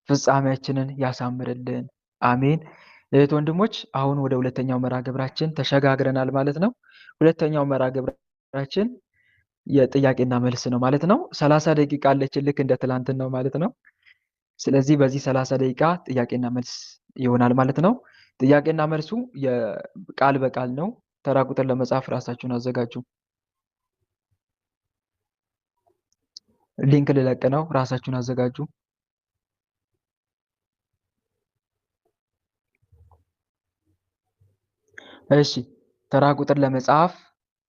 ፍጻሜያችንን ያሳምርልን። አሜን። እህት ወንድሞች፣ አሁን ወደ ሁለተኛው መርሃ ግብራችን ተሸጋግረናል ማለት ነው። ሁለተኛው መርሃ ግብራችን የጥያቄና መልስ ነው ማለት ነው። 30 ደቂቃ አለችን፣ ልክ እንደ ትላንትናው ማለት ነው። ስለዚህ በዚህ 30 ደቂቃ ጥያቄና መልስ ይሆናል ማለት ነው። ጥያቄና መልሱ ቃል በቃል ነው። ተራ ቁጥር ለመጻፍ ራሳችሁን አዘጋጁ። ሊንክ ልለቅ ነው። ራሳችሁን አዘጋጁ። እሺ፣ ተራ ቁጥር ለመጻፍ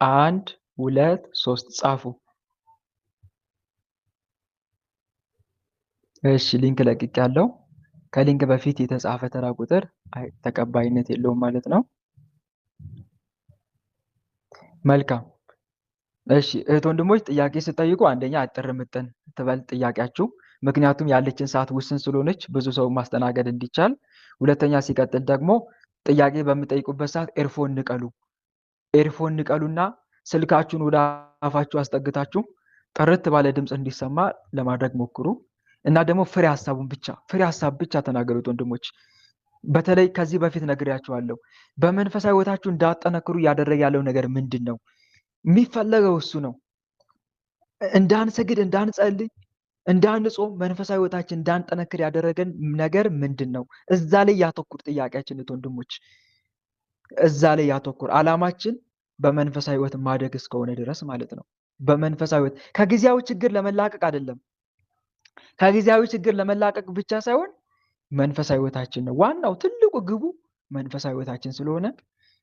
1 2 3 ጻፉ። እሺ፣ ሊንክ ለቅቄያለሁ። ከሊንክ በፊት የተጻፈ ተራ ቁጥር ተቀባይነት የለውም ማለት ነው። መልካም። እሺ እህት ወንድሞች፣ ጥያቄ ስጠይቁ አንደኛ አጥር ምጥን ትበል ጥያቄያችሁ፣ ምክንያቱም ያለችን ሰዓት ውስን ስለሆነች ብዙ ሰው ማስተናገድ እንዲቻል። ሁለተኛ ሲቀጥል ደግሞ ጥያቄ በምጠይቁበት ሰዓት ኤርፎን ንቀሉ። ኤርፎን ንቀሉና ስልካችሁን ወደ አፋችሁ አስጠግታችሁ ጥርት ባለ ድምፅ እንዲሰማ ለማድረግ ሞክሩ። እና ደግሞ ፍሬ ሀሳብ ብቻ ተናገሩት ወንድሞች። በተለይ ከዚህ በፊት ነግሬያችኋለሁ፣ በመንፈሳዊ ሕይወታችሁ እንዳጠነክሩ እያደረገ ያለው ነገር ምንድን ነው? የሚፈለገው እሱ ነው። እንዳንሰግድ፣ እንዳንጸልይ፣ እንዳንጾም፣ መንፈሳዊ ሕይወታችን እንዳንጠነክር ያደረገን ነገር ምንድን ነው? እዛ ላይ ያተኩር ጥያቄያችን ወንድሞች፣ እዛ ላይ ያተኩር። ዓላማችን በመንፈሳዊ ሕይወት ማደግ እስከሆነ ድረስ ማለት ነው። በመንፈሳዊ ሕይወት ከጊዜያዊ ችግር ለመላቀቅ አይደለም። ከጊዜያዊ ችግር ለመላቀቅ ብቻ ሳይሆን መንፈሳዊ ሕይወታችን ነው ዋናው ትልቁ ግቡ፣ መንፈሳዊ ሕይወታችን ስለሆነ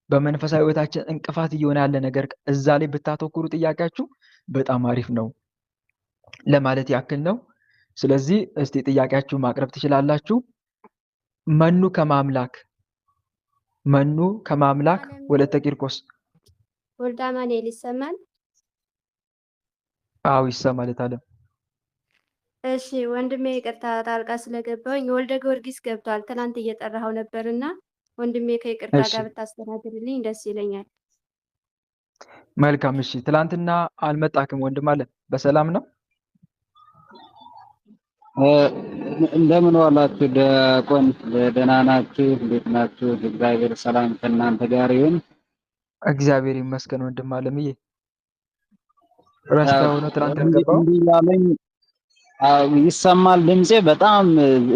በመንፈሳዊ ሕይወታችን እንቅፋት እየሆነ ያለ ነገር እዛ ላይ ብታተኩሩ ጥያቄያችሁ በጣም አሪፍ ነው ለማለት ያክል ነው። ስለዚህ እስቲ ጥያቄያችሁ ማቅረብ ትችላላችሁ። መኑ ከማምላክ ወለተ ቂርቆስ። ወልደ አማኑኤል ይሰማል? አዎ ይሰማል። ታለም እሺ ወንድሜ ይቅርታ ጣልቃ ስለገባኝ ወልደ ጊዮርጊስ ገብቷል። ትናንት እየጠራኸው ነበርና ወንድሜ ከይቅርታ ጋር ብታስተናግድልኝ ደስ ይለኛል። መልካም። እሺ ትላንትና አልመጣክም ወንድም አለ። በሰላም ነው? እንደምን ዋላችሁ ዲያቆን? ደህና ናችሁ? እንዴት ናችሁ? እግዚአብሔር ሰላም ከእናንተ ጋር ይሁን። እግዚአብሔር ይመስገን ወንድም አለምዬ። ረስተኸው ነው ትላንት ያልገባው? እንዲያለኝ ይሰማል ድምጼ። በጣም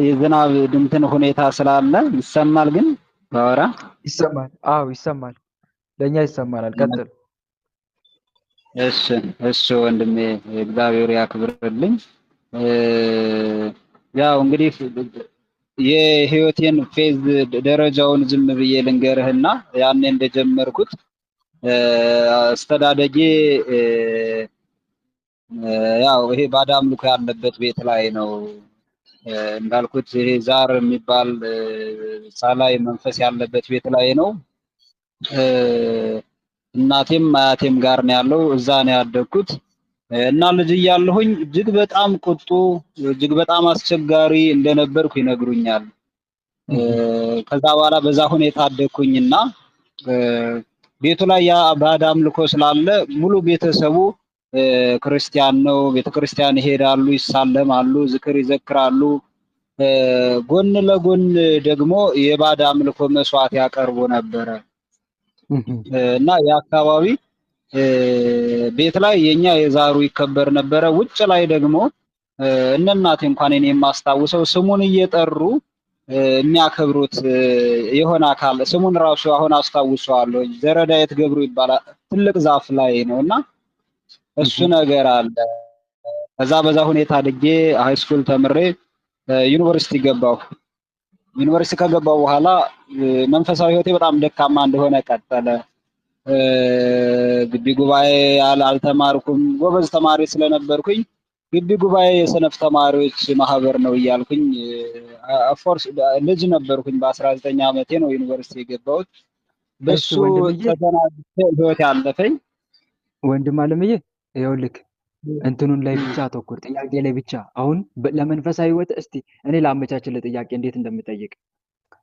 የዝናብ ድምትን ሁኔታ ስላለ ይሰማል። ግን ባወራ ይሰማል? አዎ ይሰማል፣ ለኛ ይሰማናል። ቀጥል። እሺ ወንድሜ እግዚአብሔር ያክብርልኝ። ያው እንግዲህ የህይወቴን ፌዝ ደረጃውን ዝም ብዬ ልንገርህና ያኔ እንደጀመርኩት አስተዳደጌ ያው ይሄ ባዕድ አምልኮ ያለበት ቤት ላይ ነው። እንዳልኩት ይሄ ዛር የሚባል ሳላይ መንፈስ ያለበት ቤት ላይ ነው። እናቴም አያቴም ጋር ነው ያለው። እዛ ነው ያደግኩት እና ልጅ እያለሁኝ እጅግ በጣም ቁጡ፣ እጅግ በጣም አስቸጋሪ እንደነበርኩ ይነግሩኛል። ከዛ በኋላ በዛ ሁኔታ አደግኩኝና ቤቱ ላይ ያ ባዕድ አምልኮ ስላለ ሙሉ ቤተሰቡ ክርስቲያን ነው። ቤተክርስቲያን ይሄዳሉ፣ ይሳለማሉ፣ ዝክር ይዘክራሉ። ጎን ለጎን ደግሞ የባዕድ አምልኮ መስዋዕት ያቀርቡ ነበረ እና የአካባቢ ቤት ላይ የኛ የዛሩ ይከበር ነበረ። ውጭ ላይ ደግሞ እናቴ እንኳን እኔ የማስታውሰው ስሙን እየጠሩ የሚያከብሩት የሆነ አካል ስሙን ራሱ አሁን አስታውሰዋለሁ። ዘረዳየት ገብሩ ይባላል። ትልቅ ዛፍ ላይ ነውና እሱ ነገር አለ። ከዛ በዛ ሁኔታ አድጌ ሃይ ስኩል ተምሬ ዩኒቨርሲቲ ገባሁ። ዩኒቨርሲቲ ከገባሁ በኋላ መንፈሳዊ ህይወቴ በጣም ደካማ እንደሆነ ቀጠለ። ግቢ ጉባኤ አልተማርኩም። ጎበዝ ተማሪ ስለነበርኩኝ ግቢ ጉባኤ የሰነፍ ተማሪዎች ማህበር ነው እያልኩኝ ኦፍኮርስ ልጅ ነበርኩኝ። በ19 ዓመቴ ነው ዩኒቨርሲቲ የገባሁት። በሱ ተደናግጬ ህይወት ያለፈኝ። ወንድም አለምዬ ይኸውልህ እንትኑን ላይ ብቻ አተኩር፣ ጥያቄ ላይ ብቻ። አሁን ለመንፈሳዊ ህይወት እስቲ እኔ ላመቻችልህ ጥያቄ እንዴት እንደምጠይቅ።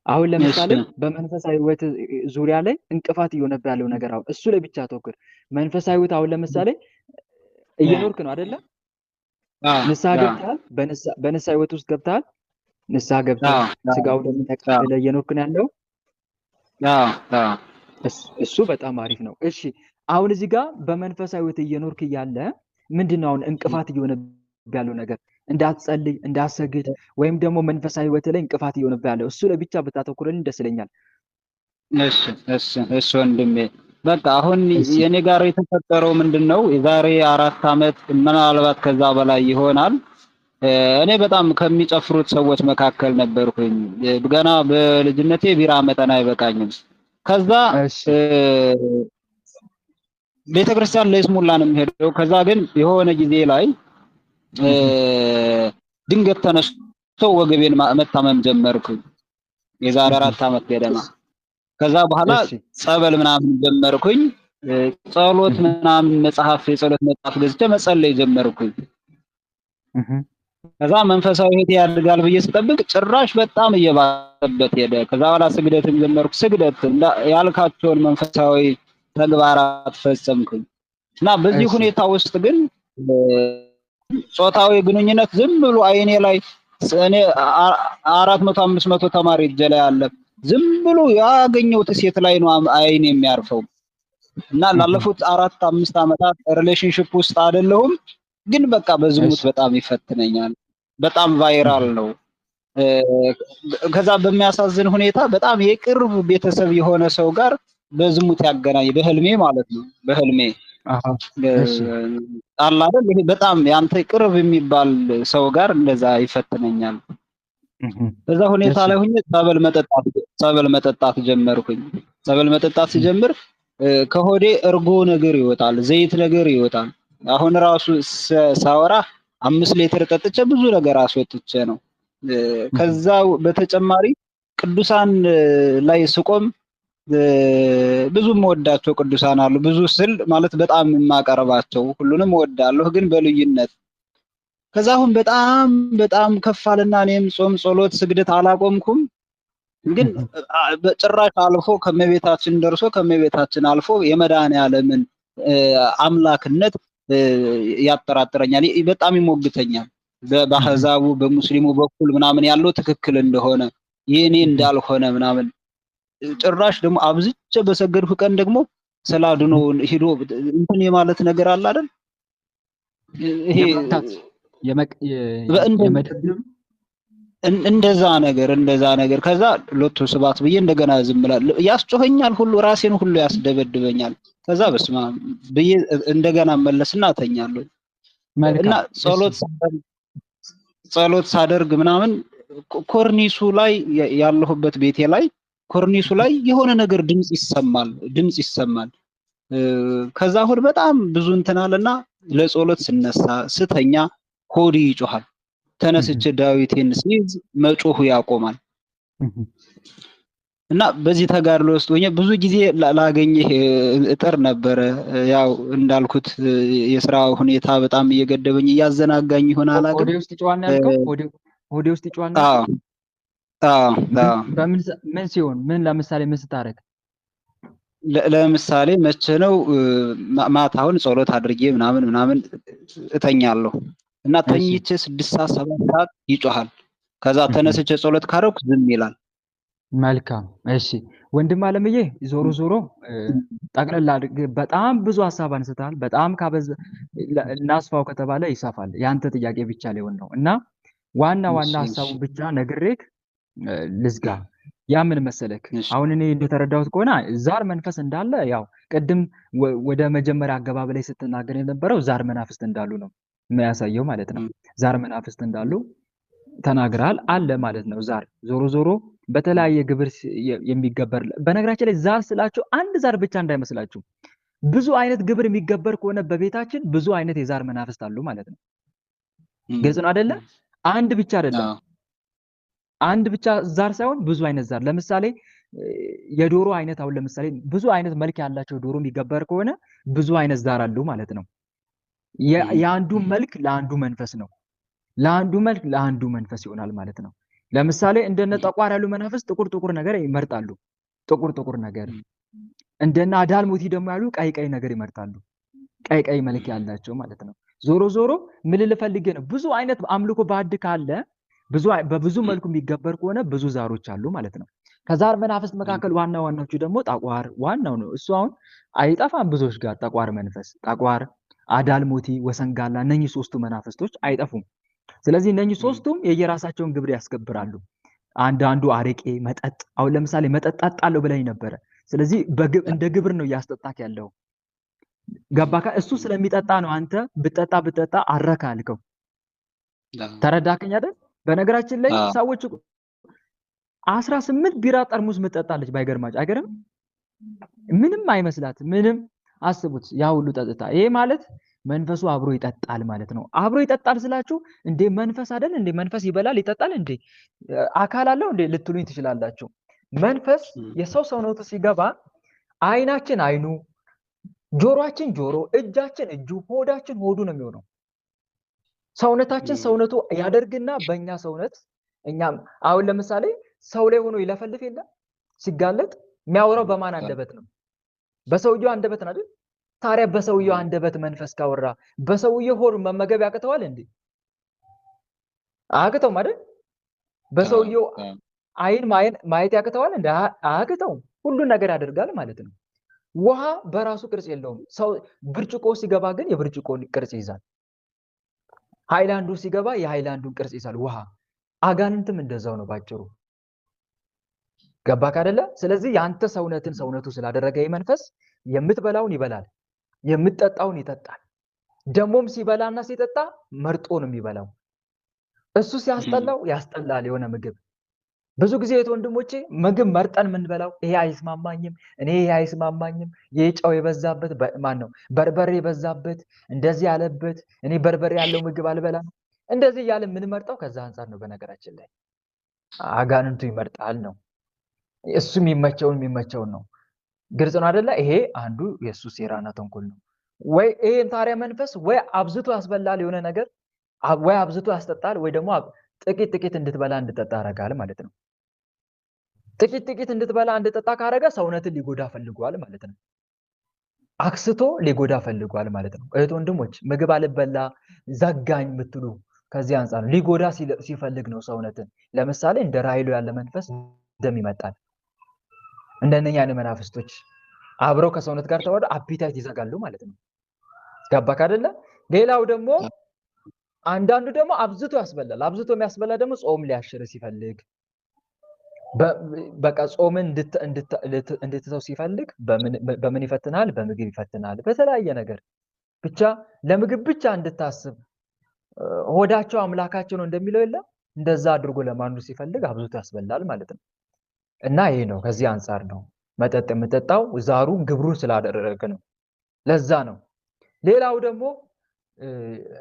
አሁን ለምሳሌ በመንፈሳዊ ህይወት ዙሪያ ላይ እንቅፋት እየሆነብህ ያለው ነገር አሁን እሱ ላይ ብቻ አተኩር። መንፈሳዊ ህይወት አሁን ለምሳሌ እየኖርክ ነው አይደለ? ንስሐ ገብተሃል? በንስሐ ህይወት ውስጥ ገብተሃል? ንስሐ ገብተህ ስጋው ደግሞ ተቀብለ እየኖርክ ነው ያለው። እሱ በጣም አሪፍ ነው። እሺ አሁን እዚህ ጋር በመንፈሳዊ ሕይወት እየኖርክ እያለ ምንድነው አሁን እንቅፋት እየሆነብህ ያለው ነገር? እንዳትጸልይ እንዳትሰግድ ወይም ደግሞ መንፈሳዊ ሕይወት ላይ እንቅፋት እየሆነብህ ያለው እሱ ላይ ብቻ ብታተኩርልኝ ደስ ይለኛል። እሺ ወንድሜ፣ በቃ አሁን የኔ ጋር የተፈጠረው ምንድነው የዛሬ 4 ዓመት ምናልባት ከዛ በላይ ይሆናል። እኔ በጣም ከሚጨፍሩት ሰዎች መካከል ነበርኩኝ። ገና በልጅነቴ ቢራ መጠን አይበቃኝም። ከዛ ቤተክርስቲያን ለይስሙላ ነው የምሄደው። ከዛ ግን የሆነ ጊዜ ላይ ድንገት ተነስቶ ወገቤን መታመም ጀመርኩኝ የዛሬ 4 ዓመት ገደማ። ከዛ በኋላ ጸበል ምናምን ጀመርኩኝ። ጸሎት ምናምን የጸሎት መጽሐፍ ገዝቼ መጸለይ ጀመርኩኝ። ከዛ መንፈሳዊ ሕይወት ያድጋል ብዬ ስጠብቅ ጭራሽ በጣም እየባሰበት ሄደ። ከዛ በኋላ ስግደትም ጀመርኩ። ስግደት ያልካቸውን መንፈሳዊ ተግባራት ፈጸምኩኝ እና በዚህ ሁኔታ ውስጥ ግን ጾታዊ ግንኙነት ዝም ብሎ አይኔ ላይ እኔ 400 500 ተማሪ እጄ ላይ አለ። ዝም ብሎ ያገኘሁት ሴት ላይ ነው አይኔ የሚያርፈው እና ላለፉት 4 5 ዓመታት ሪሌሽንሺፕ ውስጥ አይደለሁም፣ ግን በቃ በዝሙት በጣም ይፈትነኛል። በጣም ቫይራል ነው። ከዛ በሚያሳዝን ሁኔታ በጣም የቅርብ ቤተሰብ የሆነ ሰው ጋር በዝሙት ያገናኝ በህልሜ ማለት ነው። በህልሜ አላ አይደል ይሄ በጣም ያንተ ቅርብ የሚባል ሰው ጋር እንደዛ ይፈትነኛል። በዛ ሁኔታ ላይ ሆኜ ጸበል መጠጣት ጀመርኩኝ። ጸበል መጠጣት ሲጀምር ከሆዴ እርጎ ነገር ይወጣል፣ ዘይት ነገር ይወጣል። አሁን ራሱ ሳወራ 5 ሊትር ጠጥቼ ብዙ ነገር አስወጥቼ ነው። ከዛ በተጨማሪ ቅዱሳን ላይ ስቆም ብዙ የምወዳቸው ቅዱሳን አሉ። ብዙ ስል ማለት በጣም የማቀርባቸው ሁሉንም እወዳለሁ፣ ግን በልዩነት። ከዛ አሁን በጣም ከፋልና እኔም ጾም፣ ጸሎት፣ ስግደት አላቆምኩም። ግን በጭራሽ አልፎ ከመቤታችን ደርሶ ከመቤታችን አልፎ የመድኃኔዓለምን አምላክነት ያጠራጥረኛል፣ በጣም ይሞግተኛል። በአሕዛቡ በሙስሊሙ በኩል ምናምን ያለው ትክክል እንደሆነ የኔ እንዳልሆነ ምናምን ጭራሽ ደግሞ አብዝቼ በሰገድኩ ቀን ደግሞ ሰላድኖ ሄዶ እንትን የማለት ነገር አለ አይደል? ይሄ እንደዛ ነገር ከዛ ሎቶ ስባት ብዬ እንደገና ዝም ብላለሁ። ያስጮኸኛል ሁሉ ራሴን ሁሉ ያስደበድበኛል። ከዛ በስማ ብዬ እንደገና መለስና ተኛለሁ እና ጸሎት ሳደርግ ምናምን ኮርኒሱ ላይ ያለሁበት ቤቴ ላይ ኮርኒሱ ላይ የሆነ ነገር ድምጽ ይሰማል። ከዛ አሁን በጣም ብዙ እንትን አለና ለጸሎት ስነሳ ስተኛ ሆዴ ይጮሃል። ተነስቼ ዳዊቴን ሲይዝ መጮሁ ያቆማል። እና በዚህ ተጋድሎ ውስጥ ሆኜ ብዙ ጊዜ ላገኝህ እጥር ነበረ። ያው እንዳልኩት የሥራ ሁኔታ በጣም እየገደበኝ እያዘናጋኝ ይሆናል። ሆዴ ውስጥ ይጮሃል ያልከው ሆዴ ውስጥ ይጮሃል ነው? ምን ሲሆን ምን ለምሳሌ ምን ስታረግ? ለምሳሌ መቼ ነው ማታውን ጸሎት አድርጌ ምናምን እተኛለሁ እና ተኝቼ 6 ሰዓት 7 ሰዓት ይጮሃል። ከዛ ተነስቼ ጸሎት ካረኩ ዝም ይላል። መልካም እሺ ወንድም አለምዬ፣ ዞሮ ጠቅለል አድርገህ በጣም ብዙ ሀሳብ አንስተሃል። በጣም ካበዛ እናስፋው ከተባለ ይሰፋል። ያንተ ጥያቄ ብቻ ሊሆን ነው እና ዋና ሀሳቡ ብቻ ነግሬክ ልዝጋ። ያ ምን መሰለክ፣ አሁን እኔ እንደተረዳሁት ከሆነ ዛር መንፈስ እንዳለ ያው ቅድም ወደ መጀመሪያ አገባብ ላይ ስትናገር የነበረው ዛር መናፍስት እንዳሉ ነው የሚያሳየው ማለት ነው። ዛር መናፍስት እንዳሉ ተናግራል አለ ማለት ነው። ዛር ዞሮ በተለያየ ግብር የሚገበር፣ በነገራችን ላይ ዛር ስላችሁ አንድ ዛር ብቻ እንዳይመስላችሁ፣ ብዙ አይነት ግብር የሚገበር ከሆነ በቤታችን ብዙ አይነት የዛር መናፍስት አሉ ማለት ነው። ግልጽ ነው አይደለ? አንድ ብቻ አይደለም። አንድ ብቻ ዛር ሳይሆን ብዙ አይነት ዛር። ለምሳሌ የዶሮ አይነት አሁን ለምሳሌ ብዙ አይነት መልክ ያላቸው ዶሮ የሚገበር ከሆነ ብዙ አይነት ዛር አሉ ማለት ነው። የአንዱ መልክ ለአንዱ መንፈስ ነው፣ ለአንዱ መልክ ለአንዱ መንፈስ ይሆናል ማለት ነው። ለምሳሌ እንደነ ጠቋር ያሉ መናፍስት ጥቁር ነገር ይመርጣሉ፣ ጥቁር ነገር። እንደነ አዳልሞቲ ደግሞ ያሉ ቀይ ነገር ይመርጣሉ፣ ቀይ መልክ ያላቸው ማለት ነው። ዞሮ ምን ልፈልጌ ነው፣ ብዙ አይነት አምልኮ ባዕድ ካለ በብዙ መልኩ የሚገበር ከሆነ ብዙ ዛሮች አሉ ማለት ነው። ከዛር መናፍስት መካከል ዋና ዋናዎቹ ደግሞ ጠቋር ዋናው ነው። እሱ አሁን አይጠፋም ብዙዎች ጋር ጠቋር መንፈስ፣ ጠቋር፣ አዳልሞቲ፣ ወሰንጋላ እነኚህ ሶስቱ መናፍስቶች አይጠፉም። ስለዚህ እነኚህ ሶስቱም የየራሳቸውን ግብር ያስገብራሉ። አንዳንዱ አረቄ መጠጥ፣ አሁን ለምሳሌ መጠጥ ጠጣለሁ ብለኝ ነበረ። ስለዚህ እንደ ግብር ነው እያስጠጣክ ያለው። ገባካ? እሱ ስለሚጠጣ ነው አንተ ብጠጣ አረካ አልከው። ተረዳከኝ አይደል? በነገራችን ላይ ሰዎች 18 ቢራ ጠርሙስ ምጠጣለች ባይገርማችሁ፣ አይገርም? ምንም አይመስላት ምንም። አስቡት ያ ሁሉ ጠጥታ። ይሄ ማለት መንፈሱ አብሮ ይጠጣል ማለት ነው። አብሮ ይጠጣል ስላችሁ እንዴ መንፈስ አይደል እንዴ? መንፈስ ይበላል ይጠጣል እንዴ? አካል አለው እንዴ ልትሉኝ ትችላላችሁ። መንፈስ የሰው ሰውነቱ ሲገባ አይናችን አይኑ፣ ጆሮአችን ጆሮ፣ እጃችን እጁ፣ ሆዳችን ሆዱ ነው የሚሆነው። ሰውነታችን ሰውነቱ ያደርግና በእኛ ሰውነት እኛም አሁን ለምሳሌ ሰው ላይ ሆኖ ይለፈልፍ የለ ሲጋለጥ የሚያወራው በማን አንደበት ነው? በሰውየው አንደበት ነው አይደል? ታዲያ በሰውየው አንደበት መንፈስ ካወራ በሰውየው ሆድ መመገብ ያቅተዋል እንዴ? አያቅተውም አይደል? በሰውየው አይን ማየት ያቅተዋል እንዴ? አያቅተውም። ሁሉን ነገር ያደርጋል ማለት ነው። ውሃ በራሱ ቅርጽ የለውም። ሰው ብርጭቆ ሲገባ ግን የብርጭቆን ቅርጽ ይይዛል። ሃይላንዱ ሲገባ የሃይላንዱን ቅርጽ ይይዛል ውሃ። አጋንንትም እንደዛው ነው ባጭሩ። ገባክ አይደለ? ስለዚህ ያንተ ሰውነቱ ስላደረገ መንፈስ የምትበላውን ይበላል፣ የምትጠጣውን ይጠጣል። ደሞም ሲበላና ሲጠጣ መርጦ ነው የሚበላው። እሱ ሲያስጠላው ያስጠላል የሆነ ምግብ። ብዙ ጊዜ ወንድሞቼ ምግብ መርጠን የምንበላው ይሄ አይስማማኝም፣ እኔ ይሄ አይስማማኝም፣ ይሄ ጨው የበዛበት በርበሬ የበዛበት እንደዚህ ያለበት፣ እኔ በርበሬ ያለው ምግብ አልበላም፣ እንደዚህ እያለ የምንመርጠው ከዛ አንፃር ነው። በነገራችን ላይ አጋንንቱ ይመርጣል ነው። እሱ የሚመቸውን ነው። ግልጽ ነው አይደለ? ይሄ አንዱ የሱ ሴራና ተንኮል ነው። ወይ ይሄን ታዲያ መንፈስ ወይ አብዝቶ ያስበላል የሆነ ነገር፣ ወይ አብዝቶ ያስጠጣል፣ ወይ ደግሞ ጥቂት እንድትበላ እንድጠጣ ያደርጋል ማለት ነው። ጥቂት እንድትበላ እንድጠጣ ካረገ ሰውነትን ሊጎዳ ፈልጓል ማለት ነው። አክስቶ ሊጎዳ ፈልጓል ማለት ነው። እህት ወንድሞች፣ ምግብ አልበላ ዘጋኝ የምትሉ ከዚህ አንፃር ነው። ሊጎዳ ሲፈልግ ነው ሰውነትን። ለምሳሌ እንደ ራይሎ ያለ መንፈስ ደም ይመጣል። እንደነኛ ያለ መናፍስቶች አብረው ከሰውነት ጋር ተዋህደው አፒታይት ይዘጋሉ ማለት ነው። ገባክ አይደለ? ሌላው ደግሞ አንዳንዱ ደግሞ አብዝቶ ያስበላል። አብዝቶ የሚያስበላ ደግሞ ጾም ሊያሽር ሲፈልግ በቃ ጾምን እንድትተው ሲፈልግ በምን ይፈትናል? በምግብ ይፈትናል። በተለያየ ነገር ብቻ ለምግብ ብቻ እንድታስብ ሆዳቸው አምላካቸው ነው እንደሚለው የለም እንደዛ አድርጎ ለማንዱ ሲፈልግ አብዝቶ ያስበላል ማለት ነው። እና ይሄ ነው። ከዚህ አንፃር ነው መጠጥ የምጠጣው ዛሩ ግብሩን ስላደረገ ነው። ለዛ ነው። ሌላው ደግሞ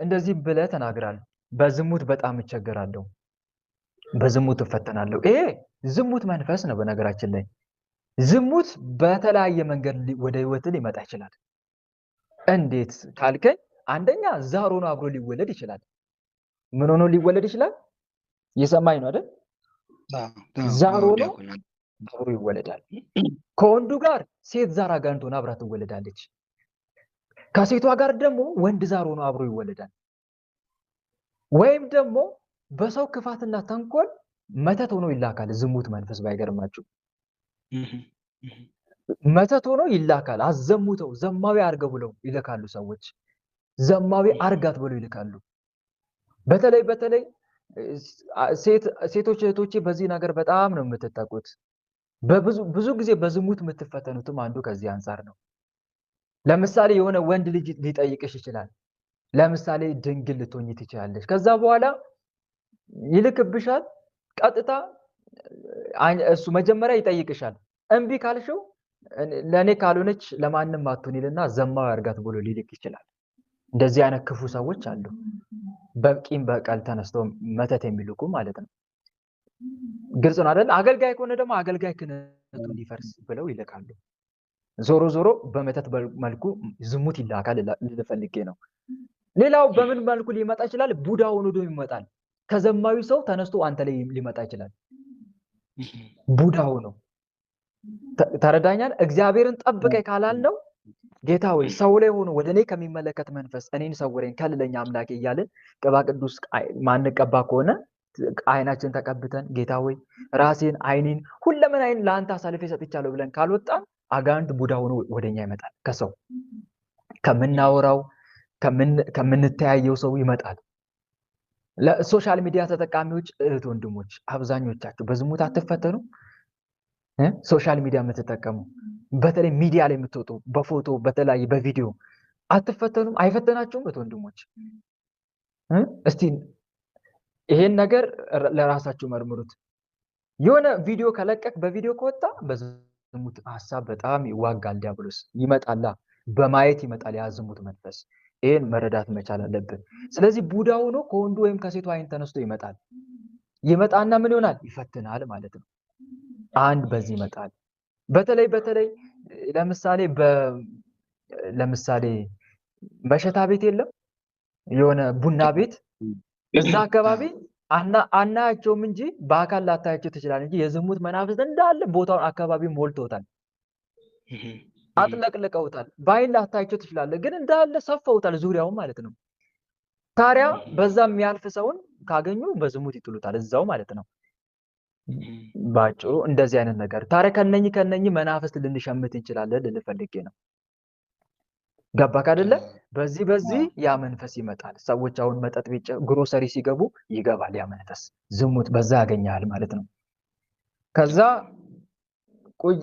እንደዚህ ብለህ ተናግራለህ። በዝሙት በጣም እቸገራለሁ፣ በዝሙት እፈተናለሁ። ይሄ ዝሙት መንፈስ ነው። በነገራችን ላይ ዝሙት በተለያየ መንገድ ወደ ህይወት ሊመጣ ይችላል። እንዴት ካልከኝ አንደኛ ዛር ሆኖ አብሮ ሊወለድ ይችላል። ምን ሆኖ ሊወለድ ይችላል? እየሰማኝ ነው አይደል? ዛር ሆኖ አብሮ ይወለዳል። ከወንዱ ጋር ሴት ዛር አጋንንት ሆና አብራ ትወለዳለች። ከሴቷ ጋር ደግሞ ወንድ ዛር ሆኖ አብሮ ይወለዳል። ወይም ደግሞ በሰው ክፋትና ተንኮል መተት ሆኖ ይላካል። ዝሙት መንፈስ ባይገርማችሁ መተት ሆኖ ይላካል። አዘሙተው ዘማዊ አርገው ብለው ይልካሉ ሰዎች። ዘማዊ አርጋት ብለው ይልካሉ። በተለይ ሴቶች እህቶቼ በዚህ ነገር በጣም ነው የምትጠቁት። ብዙ ጊዜ በዝሙት የምትፈተኑትም አንዱ ከዚህ አንፃር ነው። ለምሳሌ የሆነ ወንድ ልጅ ሊጠይቅሽ ይችላል። ለምሳሌ ድንግል ልትሆኚ ትችላለሽ። ከዛ በኋላ ይልክብሻል። ቀጥታ እሱ መጀመሪያ ይጠይቅሻል። እምቢ ካልሽው ለኔ ካልሆነች ለማንም አትሆን ይልና ዘማዊ አርጋት ብሎ ሊልክ ይችላል። እንደዚህ አይነት ክፉ ሰዎች አሉ። በቂም በቀል ተነስተው መተት የሚልኩ ማለት ነው። ግልጽ ነው አይደል? አገልጋይ ከሆነ ደግሞ አገልጋይ ክህነቱ እንዲፈርስ ብለው ይልካሉ። ዞሮ በመተት መልኩ ዝሙት ይላካል ልፈልጌ ነው። ሌላው በምን መልኩ ሊመጣ ይችላል? ቡዳ ሆኖ ይመጣል። ከዘማዊ ሰው ተነስቶ አንተ ላይ ሊመጣ ይችላል። ቡዳ ሆኖ ተረዳኛል። እግዚአብሔርን ጠብቀኝ ካላልነው ጌታ ወይ ሰው ላይ ሆኖ ወደ እኔ ከሚመለከት መንፈስ እኔን ሰውረኝ ከልለኛ አምላኬ እያልን ቅባ ቅዱስ ማንቀባ ከሆነ አይናችን ተቀብተን ጌታ ሆይ ራሴን አይኔን ሁለምን አይን ለአንተ አሳልፌ ሰጥቻለሁ ብለን ካልወጣን አጋንንት ቡዳ ሆኖ ወደኛ ይመጣል። ከሰው ከምናወራው ከምንተያየው ሰው ይመጣል። ለሶሻል ሚዲያ ተጠቃሚዎች እህት ወንድሞች አብዛኞቻችሁ በዝሙት አትፈተኑ? ሶሻል ሚዲያ የምትጠቀሙ በተለይ ሚዲያ ላይ የምትወጡ በፎቶ በተለያየ በቪዲዮ አትፈተኑም? አይፈተናችሁም? እህት ወንድሞች እስቲ ይሄን ነገር ለራሳችሁ መርምሩት። የሆነ ቪዲዮ ከለቀቅ በቪዲዮ ከወጣ በዝሙት ሐሳብ በጣም ይዋጋል ዲያብሎስ። ይመጣላ በማየት ይመጣል ያ ዝሙት መንፈስ። ይሄን መረዳት መቻል አለብን። ስለዚህ ቡዳ ሆኖ ከወንዱ ወይም ከሴቱ አይን ተነስቶ ይመጣል። ይመጣና ምን ይሆናል? ይፈትናል ማለት ነው። አንድ በዚህ ይመጣል። በተለይ ለምሳሌ መሸታ ቤት የለም የሆነ ቡና ቤት እዛ አካባቢ አናያቸውም እንጂ በአካል ላታያቸው ትችላለህ እንጂ የዝሙት መናፍስት እንዳለ ቦታውን አካባቢ ሞልተውታል፣ አጥለቅልቀውታል። በአይን ላታያቸው ትችላለህ፣ ግን እንዳለ ሰፈውታል ዙሪያውን ማለት ነው። ታዲያ በዛ የሚያልፍ ሰውን ካገኙ በዝሙት ይጥሉታል እዛው ማለት ነው። ባጭሩ እንደዚህ አይነት ነገር ታዲያ ከነኚህ መናፍስት ልንሸምት እንችላለን ልል ፈልጌ ነው። ገባክ አይደለ? በዚህ ያ መንፈስ ይመጣል። ሰዎች አሁን መጠጥ ቤት ግሮሰሪ ሲገቡ ይገባል ያ መንፈስ፣ ዝሙት በዛ ያገኛል ማለት ነው። ከዛ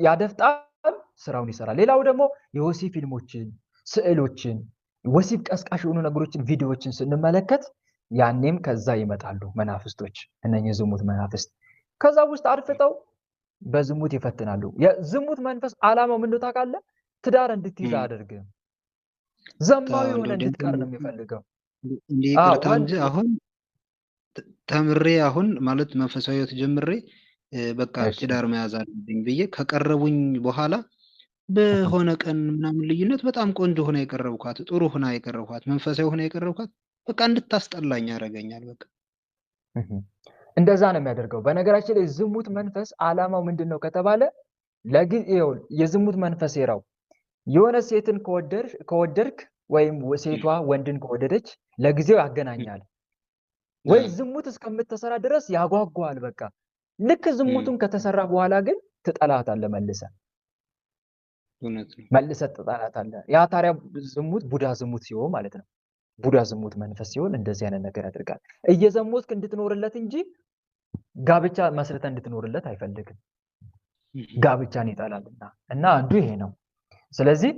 ያደፍጣል፣ ስራውን ይሰራል። ሌላው ደግሞ የወሲብ ፊልሞችን፣ ስዕሎችን፣ ወሲብ ቀስቃሽ የሆኑ ነገሮችን፣ ቪዲዮዎችን ስንመለከት ያኔም ከዛ ይመጣሉ መናፍስቶች፣ እነኚህ ዝሙት መናፍስት ከዛ ውስጥ አድፍጠው በዝሙት ይፈትናሉ። የዝሙት መንፈስ ዓላማው ምንድነው ታውቃለህ? ትዳር እንድትይዝ አያደርግም። ዘማዊ ሆነ እንድትቀር ነው የሚፈልገው። እንዴ ይቅርታ እንጂ አሁን ተምሬ አሁን ማለት መንፈሳዊ ህይወት ጀምሬ በቃ ትዳር መያዝ አለብኝ ብዬ ከቀረቡኝ በኋላ በሆነ ቀን ምናምን ልዩነት በጣም ቆንጆ ሆነ የቀረብኳት፣ ጥሩ ሆነ የቀረብኳት፣ መንፈሳዊ ሆነ የቀረብኳት በቃ እንድታስጠላኝ ያደርገኛል። በቃ እንደዛ ነው የሚያደርገው። በነገራችን ላይ ዝሙት መንፈስ ዓላማው ምንድነው ከተባለ ለጊዜው የዝሙት መንፈስ የራው የሆነ ሴትን ከወደድክ ወይም ሴቷ ወንድን ከወደደች ለጊዜው ያገናኛል ወይ ዝሙት እስከምትሰራ ድረስ ያጓጓል። በቃ ልክ ዝሙቱን ከተሰራ በኋላ ግን ትጠላታለህ፣ መልሰህ ትጠላታለህ። ያ ታዲያ ዝሙት ቡዳ ዝሙት ሲሆን ማለት ነው። ቡዳ ዝሙት መንፈስ ሲሆን እንደዚህ አይነት ነገር ያደርጋል። እየዘሞትክ እንድትኖርለት እንጂ ጋብቻ መስርተህ እንድትኖርለት አይፈልግም። ጋብቻን ይጠላልና እና አንዱ ይሄ ነው። ስለዚህ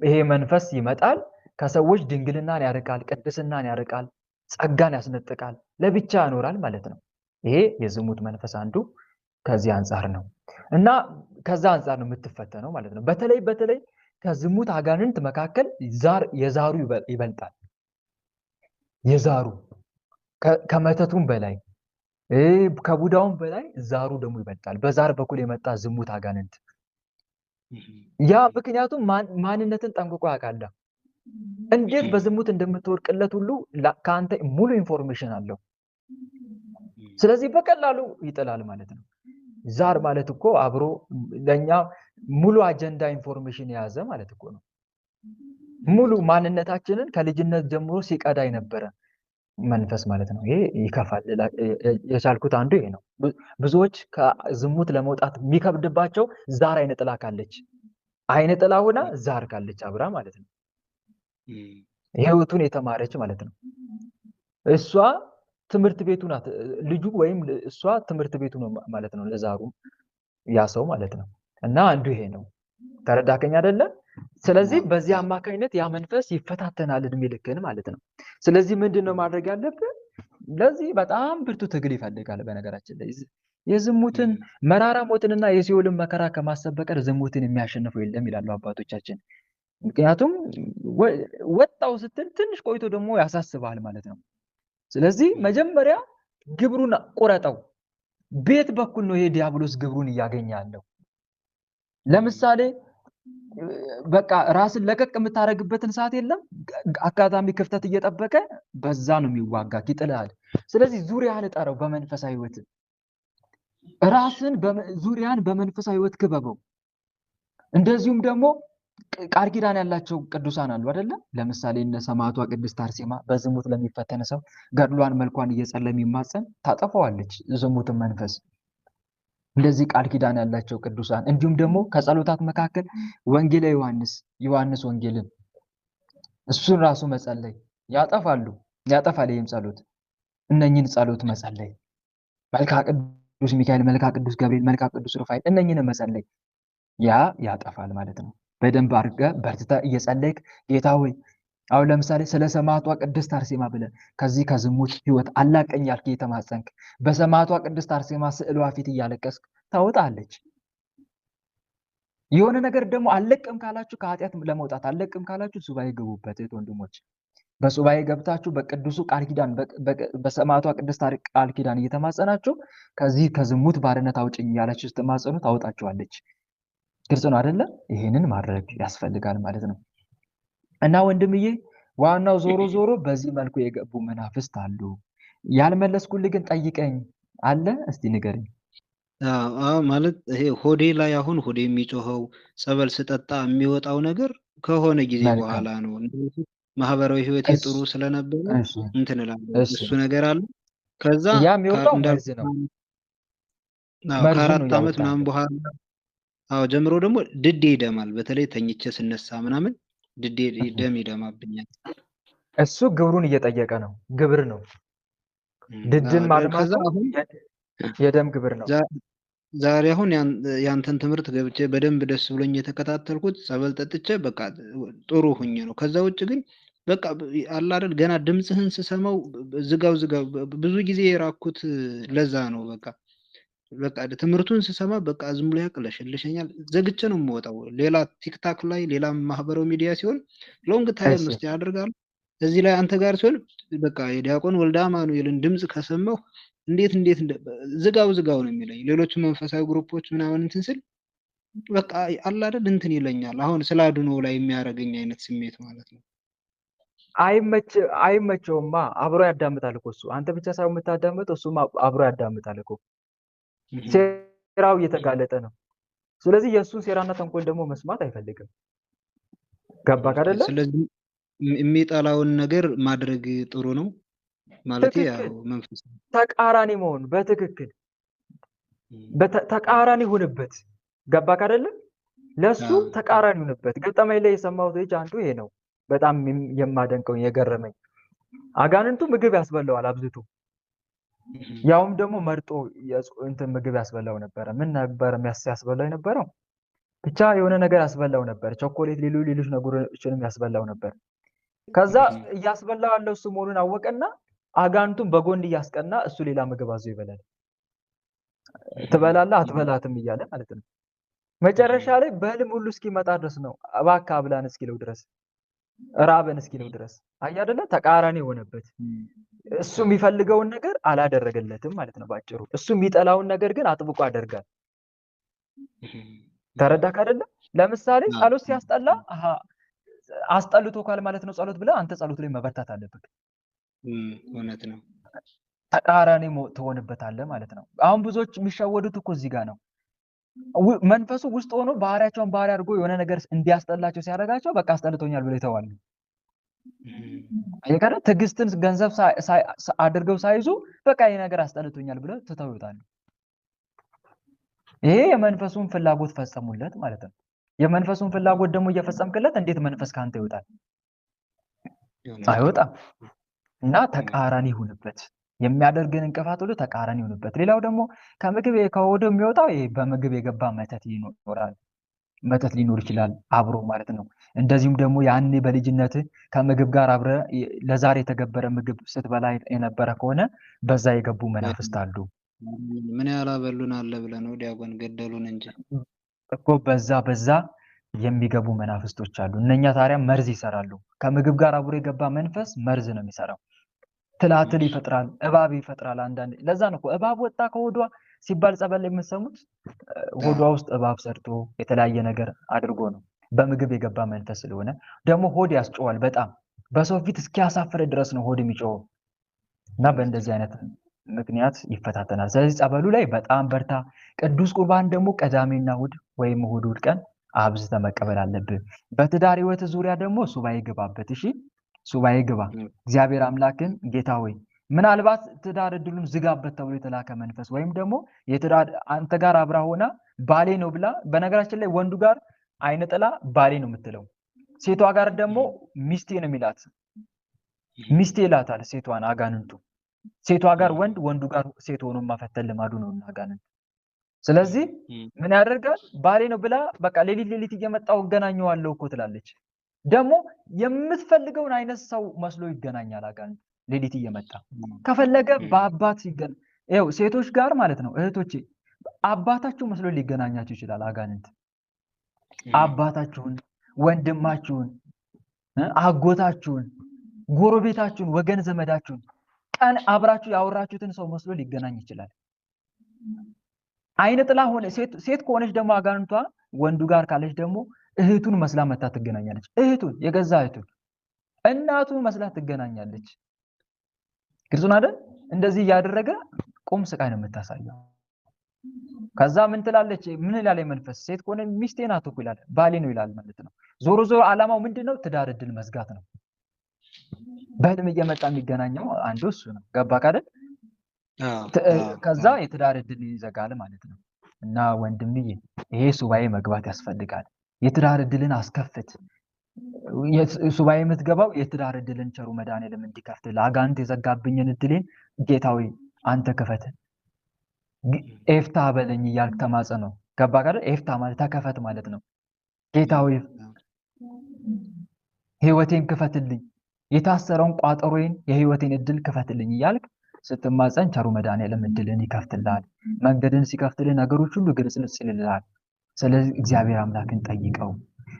ይሄ መንፈስ ይመጣል፣ ከሰዎች ድንግልናን ያርቃል፣ ቅድስናን ያርቃል፣ ጸጋን ያስነጥቃል፣ ለብቻ ያኖራል ማለት ነው። ይሄ የዝሙት መንፈስ አንዱ ከዚህ አንጻር ነው እና ከዛ አንጻር ነው የምትፈተነው ማለት ነው። በተለይ ከዝሙት አጋንንት መካከል የዛሩ ይበልጣል። የዛሩ ከመተቱም በላይ ከቡዳውም በላይ ዛሩ ደግሞ ይበልጣል። በዛር በኩል የመጣ ዝሙት አጋንንት ያ ምክንያቱም ማንነትን ጠንቅቆ ያውቃል። እንዴት በዝሙት እንደምትወድቅለት ሁሉ ከአንተ ሙሉ ኢንፎርሜሽን አለው። ስለዚህ በቀላሉ ይጥላል ማለት ነው። ዛር ማለት እኮ አብሮ ለኛ ሙሉ አጀንዳ ኢንፎርሜሽን የያዘ ማለት እኮ ነው። ሙሉ ማንነታችንን ከልጅነት ጀምሮ ሲቀዳ የነበረ መንፈስ ማለት ነው። ይሄ ይከፋል። የቻልኩት አንዱ ይሄ ነው። ብዙዎች ከዝሙት ለመውጣት የሚከብድባቸው ዛር አይነ ጥላ ካለች፣ አይነ ጥላ ሆና ዛር ካለች አብራ ማለት ነው። ህይወቱን የተማረች ማለት ነው። እሷ ትምህርት ቤቱ ናት ልጁ፣ ወይም እሷ ትምህርት ቤቱ ነው ማለት ነው ለዛሩ ያ ሰው ማለት ነው። እና አንዱ ይሄ ነው። ተረዳከኝ አይደለ? ስለዚህ በዚህ አማካኝነት ያ መንፈስ ይፈታተናል እድሜ ልክን ማለት ነው። ስለዚህ ምንድነው ማድረግ ያለብን? ለዚህ በጣም ብርቱ ትግል ይፈልጋል። በነገራችን ላይ የዝሙትን መራራ ሞትንና የሲኦልን መከራ ከማሰብ በቀር ዝሙትን የሚያሸንፈው የለም ይላሉ አባቶቻችን። ምክንያቱም ወጣው ስትል ትንሽ ቆይቶ ደግሞ ያሳስባል ማለት ነው። ስለዚህ መጀመሪያ ግብሩን ቁረጠው። ቤት በኩል ነው ይሄ ዲያብሎስ ግብሩን እያገኘ ያለው። ለምሳሌ በቃ ራስን ለቀቅ የምታደርግበትን ሰዓት የለም፣ አጋጣሚ ክፍተት እየጠበቀ በዛ ነው የሚዋጋ፣ ይጥላል። ስለዚህ ዙሪያህን እጠረው በመንፈሳዊ ህይወት፣ ራስን ዙሪያን በመንፈሳዊ ህይወት ክበበው። እንደዚሁም ደግሞ ቃል ኪዳን ያላቸው ቅዱሳን አሉ አይደለ? ለምሳሌ እነ ሰማዕቷ ቅድስት አርሴማ በዝሙት ለሚፈተን ሰው ገድሏን መልኳን እየጸለየ የሚማጸን ታጠፋዋለች ዝሙትን መንፈስ። እንደዚህ ቃል ኪዳን ያላቸው ቅዱሳን እንዲሁም ደግሞ ከጸሎታት መካከል ወንጌለ ዮሐንስ ወንጌልን እሱን ራሱ መጸለይ ያጠፋል። ይህም ጸሎት እነኝን ጸሎት መጸለይ መልካ ቅዱስ ሚካኤል፣ መልካ ቅዱስ ገብርኤል፣ መልካ ቅዱስ ሩፋኤል እነኝን መጸለይ ያጠፋል ማለት ነው። በደንብ አድርገህ በርትተህ እየጸለይክ ጌታ ሆይ አሁን ለምሳሌ ስለ ሰማዕቷ ቅድስት አርሴማ ብለህ ከዚህ ከዝሙት ህይወት አላቀኝ ያልክ እየተማጸንክ በሰማዕቷ ቅድስት አርሴማ ስዕሏ ፊት እያለቀስክ ታወጣለች። የሆነ ነገር ደግሞ አለቅም ካላችሁ ከኃጢአት ለመውጣት አለቅም ካላችሁ ሱባኤ ግቡበት ወንድሞች። በሱባኤ ገብታችሁ በቅዱሱ ቃል ኪዳን በሰማዕቷ ቅድስት ቃል ኪዳን እየተማጸናችሁ ከዚህ ከዝሙት ባርነት አውጭኝ ያላችሁ ስትማጸኑ ታወጣችኋለች። ግልጽ ነው አይደለ? ይሄንን ማድረግ ያስፈልጋል ማለት ነው። እና ወንድምዬ ዋናው ዞሮ በዚህ መልኩ የገቡ መናፍስት አሉ። ያልመለስኩልህ ግን ጠይቀኝ አለ። እስቲ ንገረኝ። ማለት ይሄ ሆዴ ላይ አሁን ሆዴ የሚጮኸው ጸበል ስጠጣ የሚወጣው ነገር ከሆነ ጊዜ በኋላ ነው። ማህበራዊ ህይወቴ ጥሩ ስለነበረ እንትን እላለሁ። እሱ ነገር አለ። ከዛ ያ የሚወጣው መርዝ ነው። ከአራት ዓመት ምናምን በኋላ ጀምሮ ደግሞ ድዴ ይደማል። በተለይ ተኝቼ ስነሳ ምናምን ድዴ ደም ይደማብኛል። እሱ ግብሩን እየጠየቀ ነው። ግብር ነው። ድድን ማልማት የደም ግብር ነው። ዛሬ አሁን ያንተን ትምህርት ገብቼ በደንብ ደስ ብሎኝ የተከታተልኩት ጸበል ጠጥቼ በቃ ጥሩ ሁኜ ነው። ከዛ ውጭ ግን በቃ አለ አይደል ገና ድምጽህን ስሰማው ዝጋው ብዙ ጊዜ የራኩት ለዛ ነው። በቃ ትምህርቱን ስሰማ በቃ ዝም ብሎ ያቅለሽልሽኛል። ዘግቼ ነው የምወጣው። ሌላ ቲክታክ ላይ ሌላ ማህበራዊ ሚዲያ ሲሆን ሎንግ ታይም ውስጥ ያደርጋል። እዚህ ላይ አንተ ጋር ሲሆን በቃ የዲያቆን ወልደ አማኑኤልን ድምጽ ከሰማው እንዴት ዝጋው ነው የሚለኝ። ሌሎች መንፈሳዊ ግሩፖች ምናምን እንትን ስል በቃ አለ አይደል እንትን ይለኛል። አሁን ስለ አድኖ ላይ የሚያደርገኝ አይነት ስሜት ማለት ነው። አይመቸውማ። አብሮ ያዳምጣል እኮ እሱ። አንተ ብቻ ሳይሆን የምታዳምጠው እሱም አብሮ ያዳምጣል እኮ። ሴራው እየተጋለጠ ነው። ስለዚህ የእሱን ሴራና ተንኮል ደግሞ መስማት አይፈልግም። ገባክ አይደለ? ስለዚህ የሚጠላውን ነገር ማድረግ ጥሩ ነው ማለት ያው መንፈስ ተቃራኒ መሆን በትክክል ተቃራኒ ሆነበት። ገባክ አይደለ? ለሱ ተቃራኒ ሆነበት። ገጠመኝ ላይ የሰማሁት ልጅ አንዱ ይሄ ነው። በጣም የማደንቀው የገረመኝ አጋንንቱ ምግብ ያስበላዋል አብዝቶ። ያውም ደግሞ መርጦ እንትን ምግብ ያስበላው ነበር። ምን ነበር ያስበላው የነበረው? ብቻ የሆነ ነገር ያስበላው ነበር። ቾኮሌት ሌሎች ነገሮችንም ያስበላው ነበር። ከዛ እያስበላው ያለው እሱ መሆኑን አወቀና አጋንንቱን በጎን እያስቀና እሱ ሌላ ምግብ አዞ ይበላል። ትበላለህ አትበላትም እያለ ማለት ነው። መጨረሻ ላይ በህልም ሁሉ እስኪመጣ ድረስ ነው እባክህ አብላን እስኪለው ድረስ ራበን እስኪለው ድረስ አየህ አይደለ? ተቃራኒ ሆነበት። እሱ የሚፈልገውን ነገር አላደረገለትም ማለት ነው ባጭሩ። እሱ የሚጠላውን ነገር ግን አጥብቆ ያደርጋል። ተረዳክ አይደለ? ለምሳሌ ጸሎት ሲያስጠላ አስጠልቶካል ማለት ነው ጸሎት ብለህ አንተ ጸሎት ላይ መበርታት አለበት። እውነት ነው። ተቃራኒ ትሆንበታለህ ማለት ነው። አሁን ብዙዎች የሚሸወዱት እኮ እዚህ ጋር ነው። መንፈሱ ውስጥ ሆኖ ባህሪያቸውን ባህሪ አድርጎ የሆነ ነገር እንዲያስጠላቸው ሲያደርጋቸው በቃ አስጠልቶኛል ብለው ይተዋሉ። አየከረ ትዕግስትን ገንዘብ አድርገው ሳይዙ በቃ ይሄ ነገር አስጠልቶኛል ብለው ትተውታሉ። ይሄ የመንፈሱን ፍላጎት ፈጸሙለት ማለት ነው። የመንፈሱን ፍላጎት ደግሞ እየፈጸምክለት እንዴት መንፈስ ካንተ ይወጣል? አይወጣም። እና ተቃራኒ ይሁንበት። የሚያደርግን እንቅፋት ሁሉ ተቃራኒ ይሁንበት። ሌላው ደግሞ ከምግብ ከወደ የሚወጣው ይሄ በምግብ የገባ መተት ይኖራል። መተት ሊኖር ይችላል አብሮ ማለት ነው። እንደዚሁም ደግሞ ያኔ በልጅነት ከምግብ ጋር አብረ ለዛሬ የተገበረ ምግብ ስትበላ የነበረ ከሆነ በዛ የገቡ መናፍስት አሉ። ምን ያላበሉን አለ ብለህ ነው ዲያቆን ገደሉን እንጂ እኮ በዛ የሚገቡ መናፍስቶች አሉ። እነኛ ታዲያ መርዝ ይሰራሉ። ከምግብ ጋር አብሮ የገባ መንፈስ መርዝ ነው የሚሰራው። ትላትል ይፈጥራል፣ እባብ ይፈጥራል። አንዳንዴ ለዛ ነው እባብ ወጣ ከሆዷ ሲባል ጸበል ላይ የምትሰሙት ሆዷ ውስጥ እባብ ሰርቶ የተለያየ ነገር አድርጎ ነው። በምግብ የገባ መንፈስ ስለሆነ ደግሞ ሆድ ያስጮዋል በጣም በሰው ፊት እስኪያሳፍር ድረስ ነው ሆድ የሚጮው እና በእንደዚህ አይነት ምክንያት ይፈታተናል። ስለዚህ ጸበሉ ላይ በጣም በርታ። ቅዱስ ቁርባን ደግሞ ቅዳሜና እሑድ ወይም እሑድ ቀን አብዝተህ መቀበል አለብህ። በትዳር ህይወት ዙሪያ ደግሞ ሱባኤ ግባበት። እሺ ሱባኤ ግባ። እግዚአብሔር አምላክን ጌታ ሆይ ምናልባት ትዳር እድሉን ዝጋበት ተብሎ የተላከ መንፈስ ወይም ደግሞ የትዳር አንተ ጋር አብራ ሆና ባሌ ነው ብላ፣ በነገራችን ላይ ወንዱ ጋር አይነ ጥላ ባሌ ነው የምትለው፣ ሴቷ ጋር ደግሞ ሚስቴ ነው የሚላት። ሚስቴ ይላታል ሴቷን አጋንንቱ። ሴቷ ጋር ወንድ፣ ወንዱ ጋር ሴት ሆኖ ማፈተል ልማዱ ነው አጋንንቱ። ስለዚህ ምን ያደርጋል? ባሌ ነው ብላ በቃ ሌሊት እየመጣው እገናኘዋለሁ እኮ ትላለች። ደግሞ የምትፈልገውን አይነት ሰው መስሎ ይገናኛል አጋንንት ሌሊት እየመጣ ከፈለገ በአባት ሲገናኝ፣ ይኸው ሴቶች ጋር ማለት ነው እህቶቼ፣ አባታችሁ መስሎ ሊገናኛችሁ ይችላል አጋንንት። አባታችሁን፣ ወንድማችሁን፣ አጎታችሁን፣ ጎረቤታችሁን፣ ወገን ዘመዳችሁን ቀን አብራችሁ ያወራችሁትን ሰው መስሎ ሊገናኝ ይችላል። አይነ ጥላ ሆነ ሴት ከሆነች ደግሞ አጋንንቷ ወንዱ ጋር ካለች ደግሞ እህቱን መስላ መታ ትገናኛለች። እህቱን፣ የገዛ እህቱን፣ እናቱን መስላ ትገናኛለች። ግልጹን አይደል? እንደዚህ እያደረገ ቁም ስቃይ ነው የምታሳየው። ከዛ ምን ትላለች? ምን ይላል መንፈስ? ሴት ከሆነ ሚስቴ ናት እኮ ይላል፣ ባሌ ነው ይላል ማለት ነው። ዞሮ ዞሮ ዓላማው ምንድነው? ትዳር እድል መዝጋት ነው። በህልም እየመጣ የሚገናኘው አንዱ እሱ ነው። ገባክ አይደል? ከዛ የትዳር እድል ይዘጋል ማለት ነው። እና ወንድምዬ ይሄ ሱባኤ መግባት ያስፈልጋል። የትዳር እድልን አስከፍት። ሱባኤ የምትገባው የትዳር እድልን ቸሩ መድኃኔዓለም እንዲከፍት፣ ለአጋንንት የዘጋብኝን እድሌን ጌታዊ አንተ ክፈት፣ ኤፍታ በለኝ እያልክ ተማጸነው። ገባክ አይደል? ኤፍታ ማለት ተከፈት ማለት ነው። ጌታዊ ህይወቴን ክፈትልኝ፣ የታሰረውን ቋጠሮዬን የህይወቴን እድል ክፈትልኝ እያልክ ስትማጸን ቸሩ መድኃኔዓለም እድልን ይከፍትልሃል። መንገድን ሲከፍትልህ ነገሮች ሁሉ ግልጽልጽ ይልልሃል። ስለዚህ እግዚአብሔር አምላክን ጠይቀው።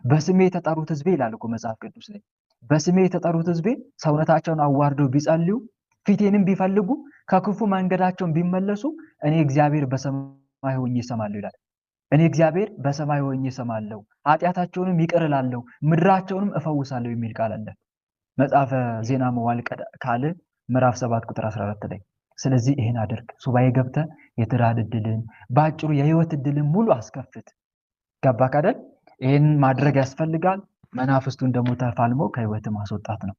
በስሜ የተጠሩት ህዝቤ ይላል እኮ መጽሐፍ ቅዱስ ላይ። በስሜ የተጠሩት ህዝቤ ሰውነታቸውን አዋርደው ቢጸልዩ፣ ፊቴንም ቢፈልጉ፣ ከክፉ መንገዳቸውን ቢመለሱ እኔ እግዚአብሔር በሰማይ ሆኜ እሰማለሁ ይላል። እኔ እግዚአብሔር በሰማይ ሆኜ እሰማለሁ፣ ኃጢአታቸውንም ይቅር እላለሁ፣ ምድራቸውንም እፈውሳለሁ የሚል ቃል አለ መጽሐፈ ዜና መዋዕል ካልዕ ምዕራፍ 7 ቁጥር 14 ላይ። ስለዚህ ይህን አድርግ። ሱባኤ ገብተህ የትዳር እድልን በአጭሩ የህይወት እድልን ሙሉ አስከፍት። ገባክ አይደል? ይህን ማድረግ ያስፈልጋል። መናፍስቱን ደግሞ ተፋልሞ ከህይወት ማስወጣት ነው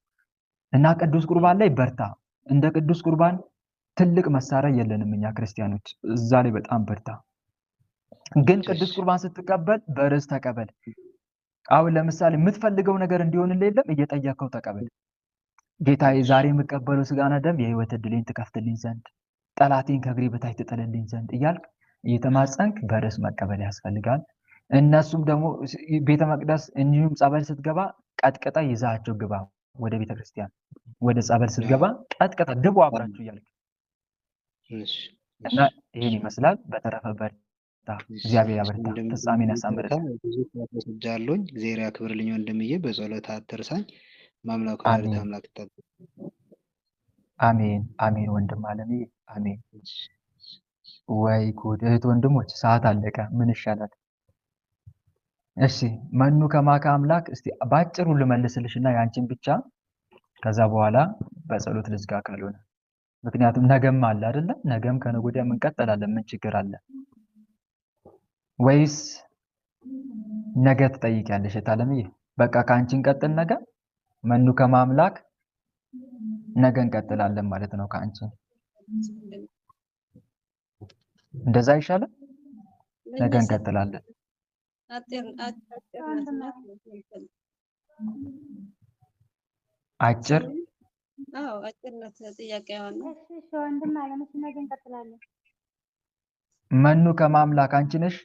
እና ቅዱስ ቁርባን ላይ በርታ። እንደ ቅዱስ ቁርባን ትልቅ መሳሪያ የለንም እኛ ክርስቲያኖች፣ እዛ ላይ በጣም በርታ። ግን ቅዱስ ቁርባን ስትቀበል በርዕስ ተቀበል። አሁን ለምሳሌ የምትፈልገው ነገር እንዲሆንልህ የለም እየጠየቅከው ተቀበል። ጌታዬ ዛሬ የምቀበለው ስጋና ደም የህይወት እድሌን ትከፍትልኝ ዘንድ፣ ጠላቴን ከእግሬ በታች ትጥልልኝ ዘንድ እያልክ እየተማጸንክ በርዕስ መቀበል ያስፈልጋል። እነሱም ደግሞ ቤተ መቅደስ እንዲሁም ጸበል ስትገባ ቀጥቀጣ ይዛቸው ግባ። ወደ ቤተ ክርስቲያን ወደ ጸበል ስትገባ ቀጥቀጣ ድቡ አብራችሁ እያልክ እና ይህን ይመስላል። በተረፈ በርታ፣ እግዚአብሔር ያበርታ፣ ፍጻሜን ያሳምርልን። ብዙ ተሰጃለሁኝ። እግዚአብሔር ያክብርልኝ ወንድምዬ፣ በጸሎት አትርሳኝ። ማምላኩ ወላዲተ አምላክ ተጠብቅ። አሜን አሜን። ወንድም አለምዬ አሜን። ወይ ጉድ! እህት ወንድሞች ሰዓት አለቀ። ምን ይሻላል? እሺ መኑ ከማከ አምላክ። እስቲ ባጭሩ ልመልስልሽና ያንቺን ብቻ፣ ከዛ በኋላ በጸሎት ልዝጋ ካልሆነ፣ ምክንያቱም ነገም አለ አይደለ? ነገም ከነገ ወዲያም እንቀጥላለን። ምን ችግር አለ? ወይስ ነገ ትጠይቂያለሽ? እህት አለምዬ በቃ ከአንቺ እንቀጥል ነገ። መኑ ከማምላክ ነገ እንቀጥላለን ማለት ነው ከአንቺ። እንደዛ ይሻላል። ነገ እንቀጥላለን። አጭር አጭር ናት ጥያቄዋ ነው። እሺ ወንድም አለም እሺ፣ ነገ እንቀጥላለን። መኑ ከማምላክ አንቺ ነሽ?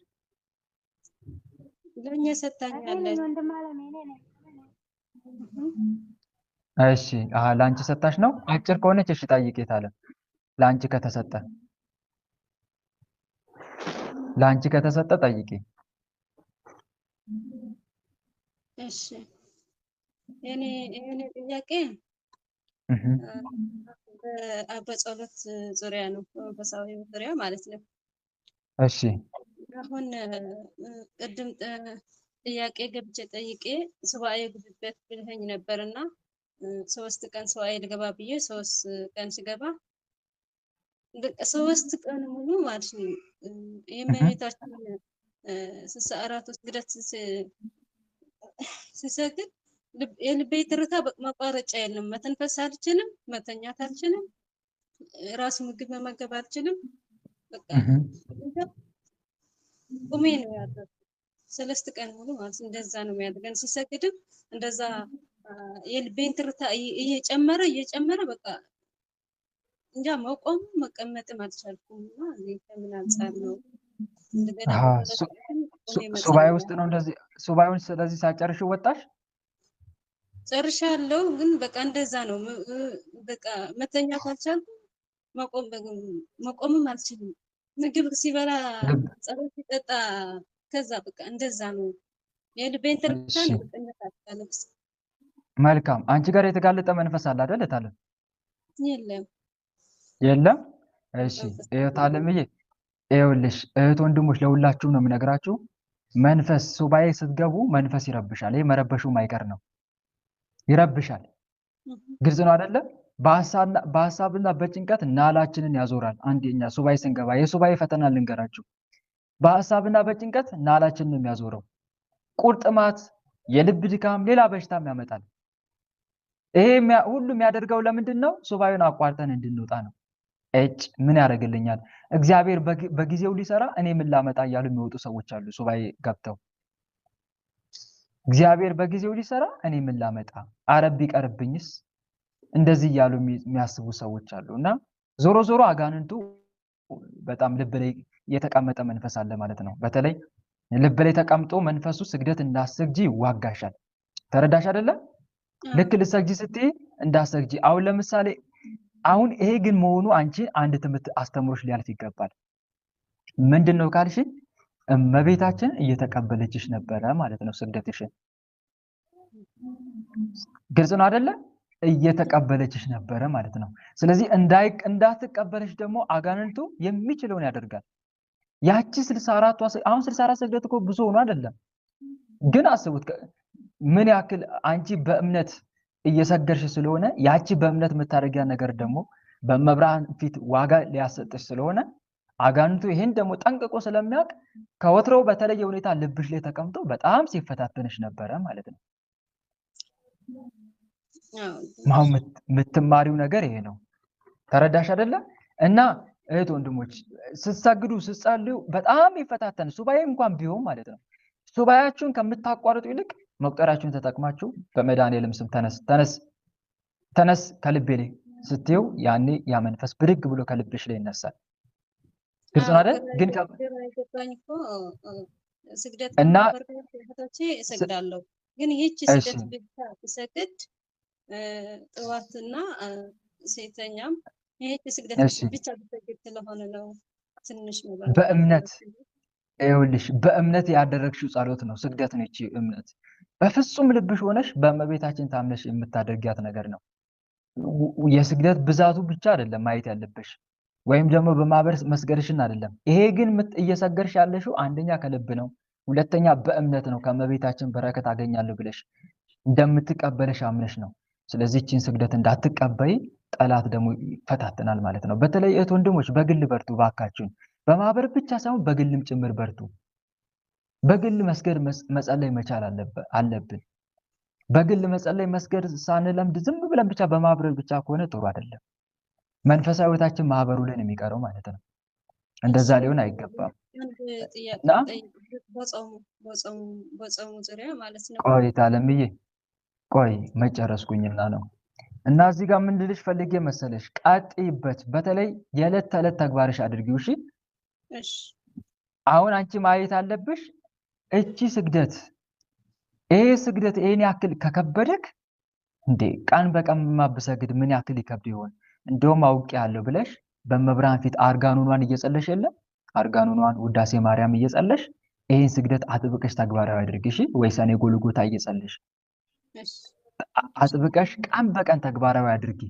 ለኛ ሰጣኛለች። ወንድም አለም እኔ ነኝ። እሺ ለአንቺ ሰጣሽ ነው። አጭር ከሆነች እሺ ጠይቄ ታለም። ለአንቺ ከተሰጠ ጠይቄ። እሺ የኔ ጥያቄ በጸሎት ዙሪያ ነው፣ በመንፈሳዊ ዙሪያ ማለት ነው። እሺ አሁን ቅድም ጥያቄ ገብቼ ጠይቄ ሱባኤ ግብበት ብለኸኝ ነበርና 3 ቀን ሱባኤ ልገባ ብዬ 3 ቀን ስገባ 3 ቀን ሙሉ ማለት ነው የእመቤታችን 64 ስግደት ስሰግድ የልቤ ትርታ መቋረጫ የለም። መተንፈስ አልችልም፣ መተኛት አልችልም፣ ራሱ ምግብ መመገብ አልችልም። በቃ ቁሜ ነው ያለው 3 ቀን ሙሉ ማለት እንደዛ ነው የሚያደርገን። ሲሰግድም እንደዛ የልቤን ትርታ እየጨመረ በቃ እንጃ መቆም መቀመጥም አልቻልኩም። እና ከምን አንጻር ነው እንደገና ሱባኤ ውስጥ ነው እንደዚህ ሱባኤውን ስለዚህ ሳጨርሽ ወጣሽ? ጨርሻለሁ፣ ግን በቃ እንደዛ ነው። በቃ መተኛት አልቻልኩም፣ መቆምም አልችልም። ምግብ ሲበላ ጸሎት ሲጠጣ ከዛ በቃ እንደዛ ነው። የልቤን ትርታ ነው መቀመጥ አልቻልኩም። መልካም። አንቺ ጋር የተጋለጠ መንፈስ አለ አይደል? እታለም የለም። እሺ እታለምዬ፣ ይኸውልሽ እህት ወንድሞች፣ ለሁላችሁም ነው የምነግራችሁ። መንፈስ ሱባኤ ስትገቡ መንፈስ ይረብሻል። ይሄ መረበሹ ማይቀር ነው። ይረብሻል። ግልጽ ነው አይደለ? በሐሳብና በጭንቀት ናላችንን ያዞራል። አንደኛ ሱባኤ ስንገባ የሱባኤ ፈተና ልንገራችሁ። በሐሳብና በጭንቀት ናላችንን የሚያዞረው ቁርጥማት፣ የልብ ድካም፣ ሌላ በሽታም ያመጣል። ይሄ ሁሉ የሚያደርገው ለምንድን ነው? ሱባኤውን አቋርጠን እንድንወጣ ነው። ምን ያደርግልኛል እግዚአብሔር በጊዜው ሊሰራ እኔ ምን ላመጣ እያሉ የሚወጡ ሰዎች አሉ። ሱባኤ ገብተው እግዚአብሔር በጊዜው ሊሰራ እኔ ምን ላመጣ፣ አረብ ይቀርብኝስ፣ እንደዚህ እያሉ የሚያስቡ ሰዎች አሉ። እና ዞሮ ዞሮ አጋንንቱ በጣም ልብ ላይ የተቀመጠ መንፈስ አለ ማለት ነው። በተለይ ልብ ላይ ተቀምጦ መንፈሱ ስግደት እንዳሰግጂ ይዋጋሻል። ተረዳሽ አይደለም? ልክ ልሰግጂ ስትይ እንዳሰግጂ። አሁን ለምሳሌ አሁን ይሄ ግን መሆኑ አንቺ አንድ ትምህርት አስተምሮሽ ሊያልፍ ይገባል። ምንድነው ካልሽ እመቤታችን እየተቀበለችሽ ነበረ ማለት ነው ስግደትሽን። ግልጽ ነው አይደለ? እየተቀበለችሽ ነበረ ማለት ነው። ስለዚህ እንዳትቀበለሽ ደግሞ አጋንንቱ የሚችለውን ያደርጋል። ያቺ 64 አሁን 64 ስግደት እኮ ብዙ ሆኖ አይደለም፣ ግን አስቡት ምን ያክል አንቺ በእምነት እየሰገርሽ ስለሆነ ያቺ በእምነት የምታደርጊያ ነገር ደግሞ በመብርሃን ፊት ዋጋ ሊያሰጥሽ ስለሆነ አጋንንቱ ይሄን ደግሞ ጠንቅቆ ስለሚያውቅ ከወትሮው በተለየ ሁኔታ ልብሽ ላይ ተቀምጦ በጣም ሲፈታተንሽ ነበረ ማለት ነው። አሁን የምትማሪው ነገር ይሄ ነው። ተረዳሽ አይደለ? እና እህት ወንድሞች ስትሰግዱ ስትጸልዩ በጣም ይፈታተን ሱባኤ እንኳን ቢሆን ማለት ነው። ሱባኤያችሁን ከምታቋርጡ ይልቅ መቁጠሪያችሁን ተጠቅማችሁ በመድኃኒዓለም ስም ተነስ ከልቤ ላይ ስትይው ያኔ ያ መንፈስ ብድግ ብሎ ከልብሽ ላይ ይነሳል። ግልጽ ነው አይደል? ግን ስግደት እና በርካቶቼ እሰግዳለሁ፣ ግን ይህች ስግደት ብቻ ትሰግድ ጥዋትና ሴተኛም ይህች ስግደት ብቻ ትሰግድ ስለሆነ ነው ትንሽ ነው በእምነት ይኸውልሽ፣ በእምነት ያደረግሽው ጸሎት ነው ስግደት ነው። እቺ እምነት በፍጹም ልብሽ ሆነሽ በእመቤታችን ታምነሽ የምታደርጊያት ነገር ነው። የስግደት ብዛቱ ብቻ አይደለም ማየት ያለብሽ፣ ወይም ደግሞ በማህበር መስገድሽን አይደለም። ይሄ ግን እየሰገድሽ ያለሽው አንደኛ ከልብ ነው፣ ሁለተኛ በእምነት ነው። ከእመቤታችን በረከት አገኛለሁ ብለሽ እንደምትቀበለሽ አምነሽ ነው። ስለዚህ እቺን ስግደት እንዳትቀበይ ጠላት ደግሞ ይፈታተናል ማለት ነው። በተለይ እህት ወንድሞች በግል በርቱ ባካችሁን። በማህበር ብቻ ሳይሆን በግልም ጭምር በርቱ። በግል መስገድ መጸለይ መቻል አለብን። በግል መጸለይ መስገድ ሳንለምድ ዝም ብለን ብቻ በማህበር ብቻ ከሆነ ጥሩ አይደለም። መንፈሳዊ ህይወታችን ማህበሩ ላይ ነው የሚቀረው ማለት ነው። እንደዛ ሊሆን አይገባም። በጾሙ ዙሪያ ማለት ነው። ቆይ ታለምዬ ቆይ መጨረስኩኝና ነው። እና እዚህ ጋር ምን ልልሽ ፈልጌ መሰለሽ፣ ቀጥይበት። በተለይ የዕለት ተዕለት ተግባርሽ አድርጊው። እሺ አሁን አንቺ ማየት አለብሽ እቺ ስግደት ይሄ ስግደት ይሄን ያክል ከከበደክ እንዴ ቀን በቀን ማብሰግድ ምን ያክል ይከብድ ይሆን? እንደውም አውቄያለሁ ብለሽ በመብርሃን ፊት አርጋኑኗን እየጸለሽ የለም አርጋኑኗን ውዳሴ ማርያም እየጸለሽ ይሄን ስግደት አጥብቀሽ ተግባራዊ አድርጊ። እሺ ወይ ሰኔ ጎልጎታ እየጸለሽ አጥብቀሽ ቀን በቀን ተግባራዊ አድርጊ።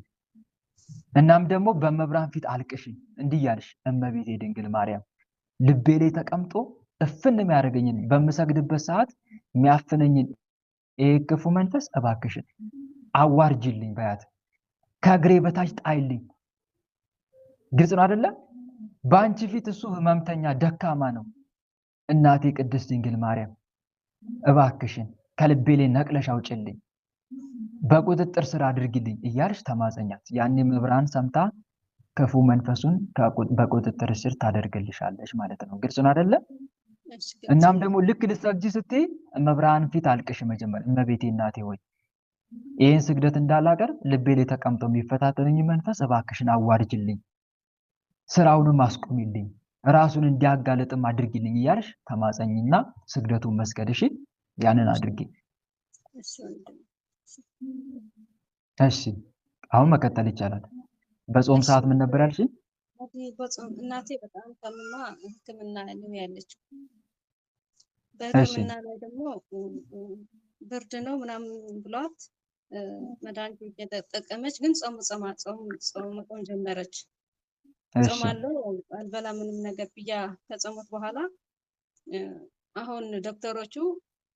እናም ደግሞ በመብርሃን ፊት አልቅሽ እንዲህ ያልሽ እመቤቴ ድንግል ማርያም ልቤ ላይ ተቀምጦ እፍን የሚያደርገኝን በምሰግድበት ሰዓት የሚያፍነኝን ይሄ ክፉ መንፈስ እባክሽን አዋርጅልኝ በያት፣ ከእግሬ በታች ጣይልኝ። ግልጽ ነው አይደለ? በአንቺ ፊት እሱ ህመምተኛ ደካማ ነው። እናቴ ቅድስት ድንግል ማርያም እባክሽን ከልቤ ላይ ነቅለሽ አውጭልኝ፣ በቁጥጥር ስር አድርጊልኝ እያልሽ ተማጸኛት። ያኔ መብርሃን ሰምታ ክፉ መንፈሱን በቁጥጥር ስር ታደርግልሻለች ማለት ነው። ግልጽ ነው አይደለ? እናም ደግሞ ልክ ልትሰግጂ ስትይ መብርሃን ፊት አልቅሽ። መጀመሪያ እመቤቴ እናቴ ሆይ ይህን ስግደት እንዳላቀርብ ልቤ ላይ ተቀምጦ የሚፈታተነኝ መንፈስ እባክሽን አዋርጅልኝ፣ ስራውንም አስቁሚልኝ፣ ራሱን እንዲያጋለጥም አድርጊልኝ እያልሽ ተማጸኝና ስግደቱን መስገድ። እሺ ያንን አድርጊ። እሺ አሁን መቀጠል ይቻላል። በጾም ሰዓት ምን ነበር ያልሽኝ? በጾም እናቴ በጣም ታምማ ሕክምና ነው ያለችው። በሕክምና ላይ ደግሞ ብርድ ነው ምናምን ብሏት መድኃኒት እየተጠቀመች ግን ጾም መቆም ጀመረች። ጾማለሁ አልበላ ምንም ነገር ብያ ከጾመት በኋላ አሁን ዶክተሮቹ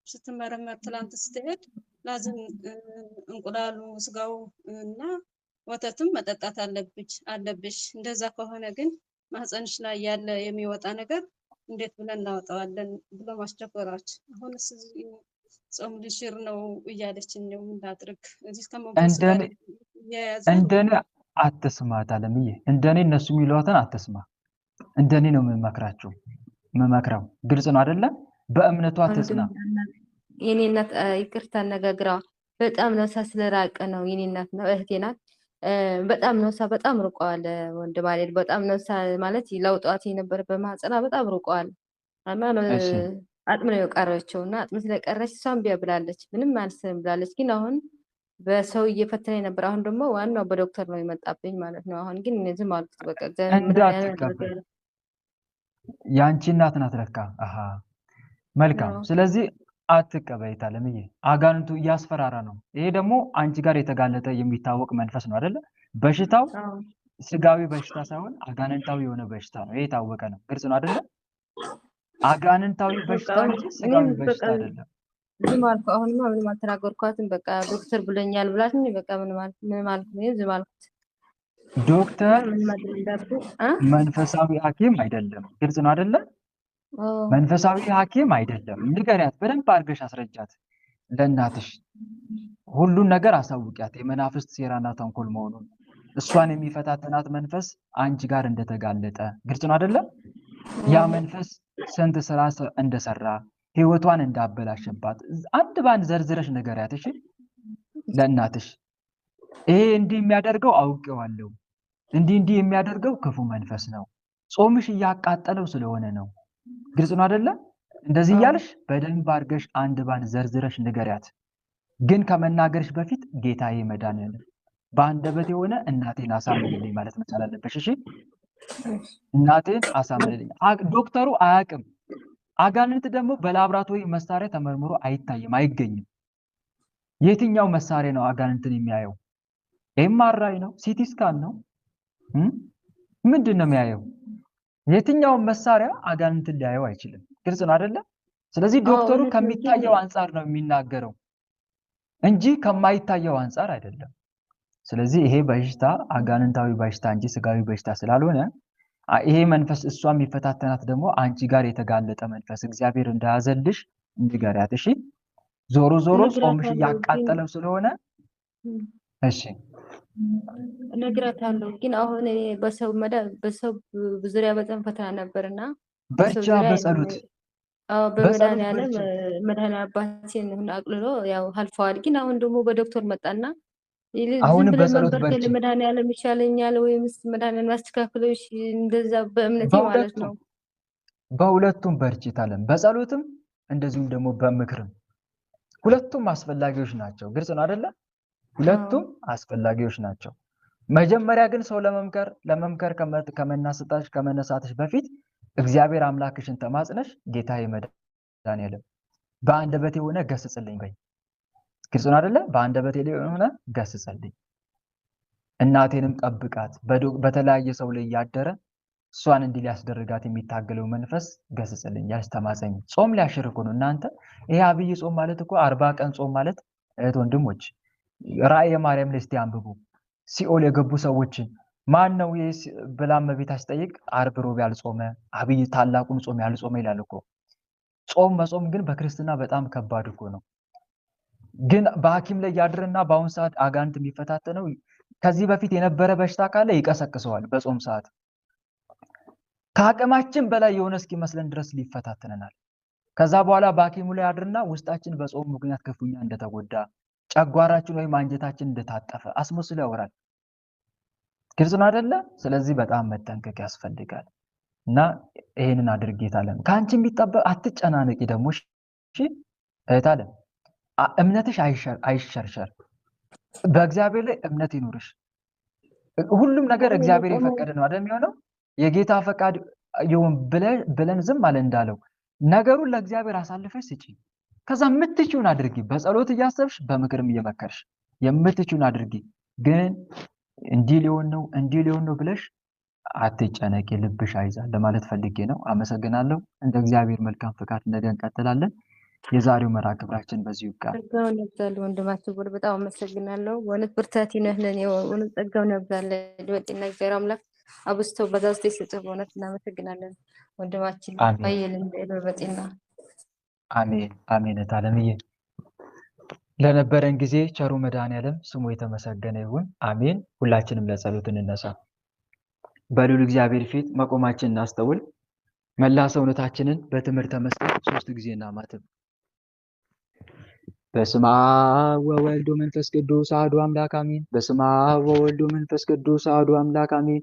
ስትመረመር ትላንት ስትሄድ ላዝም እንቁላሉ ስጋው እና ወተትም መጠጣት አለብሽ። እንደዛ ከሆነ ግን ማህፀንሽ ላይ ያለ የሚወጣ ነገር እንዴት ብለን እናወጣዋለን ብሎ ማስቸገራች። አሁን ጾም ልሽር ነው እያለችን ነው እንዳድርግ እዚህ ከመንፈስ ጋር እንደኔ አትስማት አለምዬ። እንደኔ እነሱ የሚሏትን አትስማ። እንደኔ ነው የምመክረው። ግልጽ ነው አይደለ? በእምነቷ አትጽና። የኔ እናት ይቅርታ አነጋግራ በጣም ነው ስለራቀ ነው። የኔ እናት ነው እህቴ ናት። በጣም ነው በጣም ርቀዋል። ወንድ ማለት በጣም ነው ማለት ለውጧት የነበረ በማህፀና በጣም ርቀዋል። አጥም ነው የቀረችው እና አጥም ስለቀረች እሷም ብላለች፣ ምንም አልስም ብላለች። ግን አሁን በሰው እየፈተነ ነበር። አሁን ደግሞ ዋናው በዶክተር ነው የመጣብኝ ማለት ነው። አሁን ግን ዝም አልኩት በቃ። እንዳትቀበል ያንቺ እናት ናት ለካ። አሃ መልካም። ስለዚህ አትቀበይታ ለምዬ። አጋንንቱ እያስፈራራ ነው። ይሄ ደግሞ አንቺ ጋር የተጋለጠ የሚታወቅ መንፈስ ነው አይደለ? በሽታው ስጋዊ በሽታ ሳይሆን አጋንንታዊ የሆነ በሽታ ነው። ይሄ የታወቀ ነው። ግልጽ ነው አይደለ? አጋንንታዊ በሽታ እንጂ ስጋዊ በሽታ አይደለም። ዝም አልኩ። አሁንማ ምንም አልተናገርኳትም። በቃ ዶክተር ብሎኛል ብላትኝ በቃ ምን ማለት ነው? ዝም አልኩት። ዶክተር መንፈሳዊ ሐኪም አይደለም። ግልጽ ነው አይደለ? መንፈሳዊ ሐኪም አይደለም። ንገሪያት፣ በደንብ አድርገሽ አስረጃት ለእናትሽ። ሁሉን ነገር አሳውቂያት፣ የመናፍስት ሴራና ተንኮል መሆኑን፣ እሷን የሚፈታተናት መንፈስ አንቺ ጋር እንደተጋለጠ። ግልጽ ነው አይደለ? ያ መንፈስ ስንት ስራ እንደሰራ ህይወቷን እንዳበላሸባት አንድ ባንድ ዘርዝረሽ ንገሪያት። እሺ ለእናትሽ ይሄ እንዲህ የሚያደርገው አውቄዋለሁ፣ እንዲህ የሚያደርገው ክፉ መንፈስ ነው፣ ጾምሽ እያቃጠለው ስለሆነ ነው። ግልጽ ነው አይደለ? እንደዚህ እያልሽ በደንብ አድርገሽ አንድ ባንድ ዘርዝረሽ ንገሪያት። ግን ከመናገርሽ በፊት ጌታዬ መድኃኒዓለም በአንደበት የሆነ እናቴን አሳምንልኝ ማለት መቻል አለበሽ። እሺ እናቴን አሳምንልኝ። ዶክተሩ አያውቅም። አጋንንት ደግሞ በላብራቶሪ መሳሪያ ተመርምሮ አይታይም፣ አይገኝም። የትኛው መሳሪያ ነው አጋንንትን የሚያየው? ኤምአርአይ ነው? ሲቲ ስካን ነው? ምንድን ነው የሚያየው? የትኛውን መሳሪያ አጋንንትን ሊያየው አይችልም። ግልጽ ነው አይደለ? ስለዚህ ዶክተሩ ከሚታየው አንጻር ነው የሚናገረው እንጂ ከማይታየው አንጻር አይደለም። ስለዚህ ይሄ በሽታ አጋንንታዊ በሽታ እንጂ ስጋዊ በሽታ ስላልሆነ ይሄ መንፈስ እሷ የሚፈታተናት ደግሞ አንቺ ጋር የተጋለጠ መንፈስ እግዚአብሔር እንዳያዘልሽ ንገሪያት። እሺ ዞሮ ጾምሽ እያቃጠለው ስለሆነ እሺ እነግራታለሁ። ግን አሁን በሰው ዙሪያ በጣም ፈተና ነበርና ብቻ በጸሎት በመድኃኒዓለም አባቴን አቅልሎ ያው አልፈዋል። ግን አሁን ደግሞ በዶክተር መጣና አሁን በጸሎት በርቺ። መድኃኒዓለም ይሻለኛል ወይስ መድኃኒዓለም ያስተካክለው እንደዛ በእምነቴ ማለት ነው። በሁለቱም በርቺ ታለም፣ በጸሎትም እንደዚሁም ደግሞ በምክርም ሁለቱም አስፈላጊዎች ናቸው። ግልጽ ነው አይደለ? ሁለቱም አስፈላጊዎች ናቸው። መጀመሪያ ግን ሰው ለመምከር ከመነሳትሽ በፊት እግዚአብሔር አምላክሽን ተማጽነሽ ጌታዬ መድኃኒዓለም በአንደበቴ የሆነ ገስጽልኝ በይ። ግልጽ ነው አይደለ? በአንደበቴ የሆነ ገስጽልኝ፣ እናቴንም ጠብቃት። በተለያየ ሰው ላይ እያደረ እሷን እንዲህ ሊያስደርጋት የሚታገለው መንፈስ ገስጽልኝ ያልሽ ተማጸኝ። ጾም ሊያሽር እኮ ነው እናንተ። ይሄ አብይ ጾም ማለት እኮ 40 ቀን ጾም ማለት እህት ወንድሞች፣ ራእየ ማርያም ላይ እስቲ አንብቡ። ሲኦል የገቡ ሰዎችን ማን ነው ብላ እመቤታችን ጠይቅ። ዓርብ ሮብ ያልጾመ አብይ ታላቁን ጾም ያልጾመ ይላል እኮ። ጾም መጾም ግን በክርስትና በጣም ከባድ እኮ ነው። ግን በሐኪም ላይ ያድርና በአሁን ሰዓት አጋንንት የሚፈታተነው ከዚህ በፊት የነበረ በሽታ ካለ ይቀሰቅሰዋል በጾም ሰዓት። ከአቅማችን በላይ የሆነ እስኪመስለን ድረስ ሊፈታተነናል። ከዛ በኋላ በሐኪሙ ላይ ያድርና ውስጣችን በጾም ምክንያት ክፉኛ እንደተጎዳ፣ ጨጓራችን ወይም አንጀታችን እንደታጠፈ አስመስሎ ያወራል። ግልጽ ነው አይደለ? ስለዚህ በጣም መጠንቀቅ ያስፈልጋል። እና ይሄንን አድርጌት አለም ከአንቺ የሚጠበቅ አትጨናነቂ። ደግሞ እሺ እህት አለም እምነትሽ አይሸርሸር። በእግዚአብሔር ላይ እምነት ይኑርሽ። ሁሉም ነገር እግዚአብሔር የፈቀደ ነው አይደል የሚሆነው። የጌታ ፈቃድ ይሁን ብለን ዝም አለ እንዳለው ነገሩን ለእግዚአብሔር አሳልፈሽ ስጪ። ከዛ የምትችውን አድርጊ። በጸሎት እያሰብሽ በምክርም እየመከርሽ የምትችውን አድርጊ። ግን እንዲህ ሊሆን ነው ብለሽ አትጨነቂ፣ ልብሽ አይዛል ለማለት ፈልጌ ነው። አመሰግናለሁ። እንደ እግዚአብሔር መልካም ፈቃድ ነገ እንቀጥላለን። የዛሬው መርሃ ግብራችን በዚሁ ይብቃል። ጸጋውን ያብዛል ወንድማችን ጉል በጣም አመሰግናለሁ። በእውነት ብርታት ይነህልን የእውነት ጸጋውን ያብዛል። ወጤና እግዚአብሔር አምላክ አብስቶ በዛዝቶ ይስጥህ። በእውነት እናመሰግናለን ወንድማችን አይልን በጤና አሜን አሜን። ታለምዬ ለነበረን ጊዜ ቸሩ መድኃኔዓለም ስሙ የተመሰገነ ይሁን። አሜን። ሁላችንም ለጸሎት እንነሳ። በልዑል እግዚአብሔር ፊት መቆማችን እናስተውል። መላ ሰውነታችንን በትምህርተ መስቀል 3 ጊዜ እናማትብ። በስመ አብ ወወልድ ወመንፈስ ቅዱስ አሐዱ አምላክ አሜን። በስመ አብ ወወልድ ወመንፈስ ቅዱስ አሐዱ አምላክ አሜን።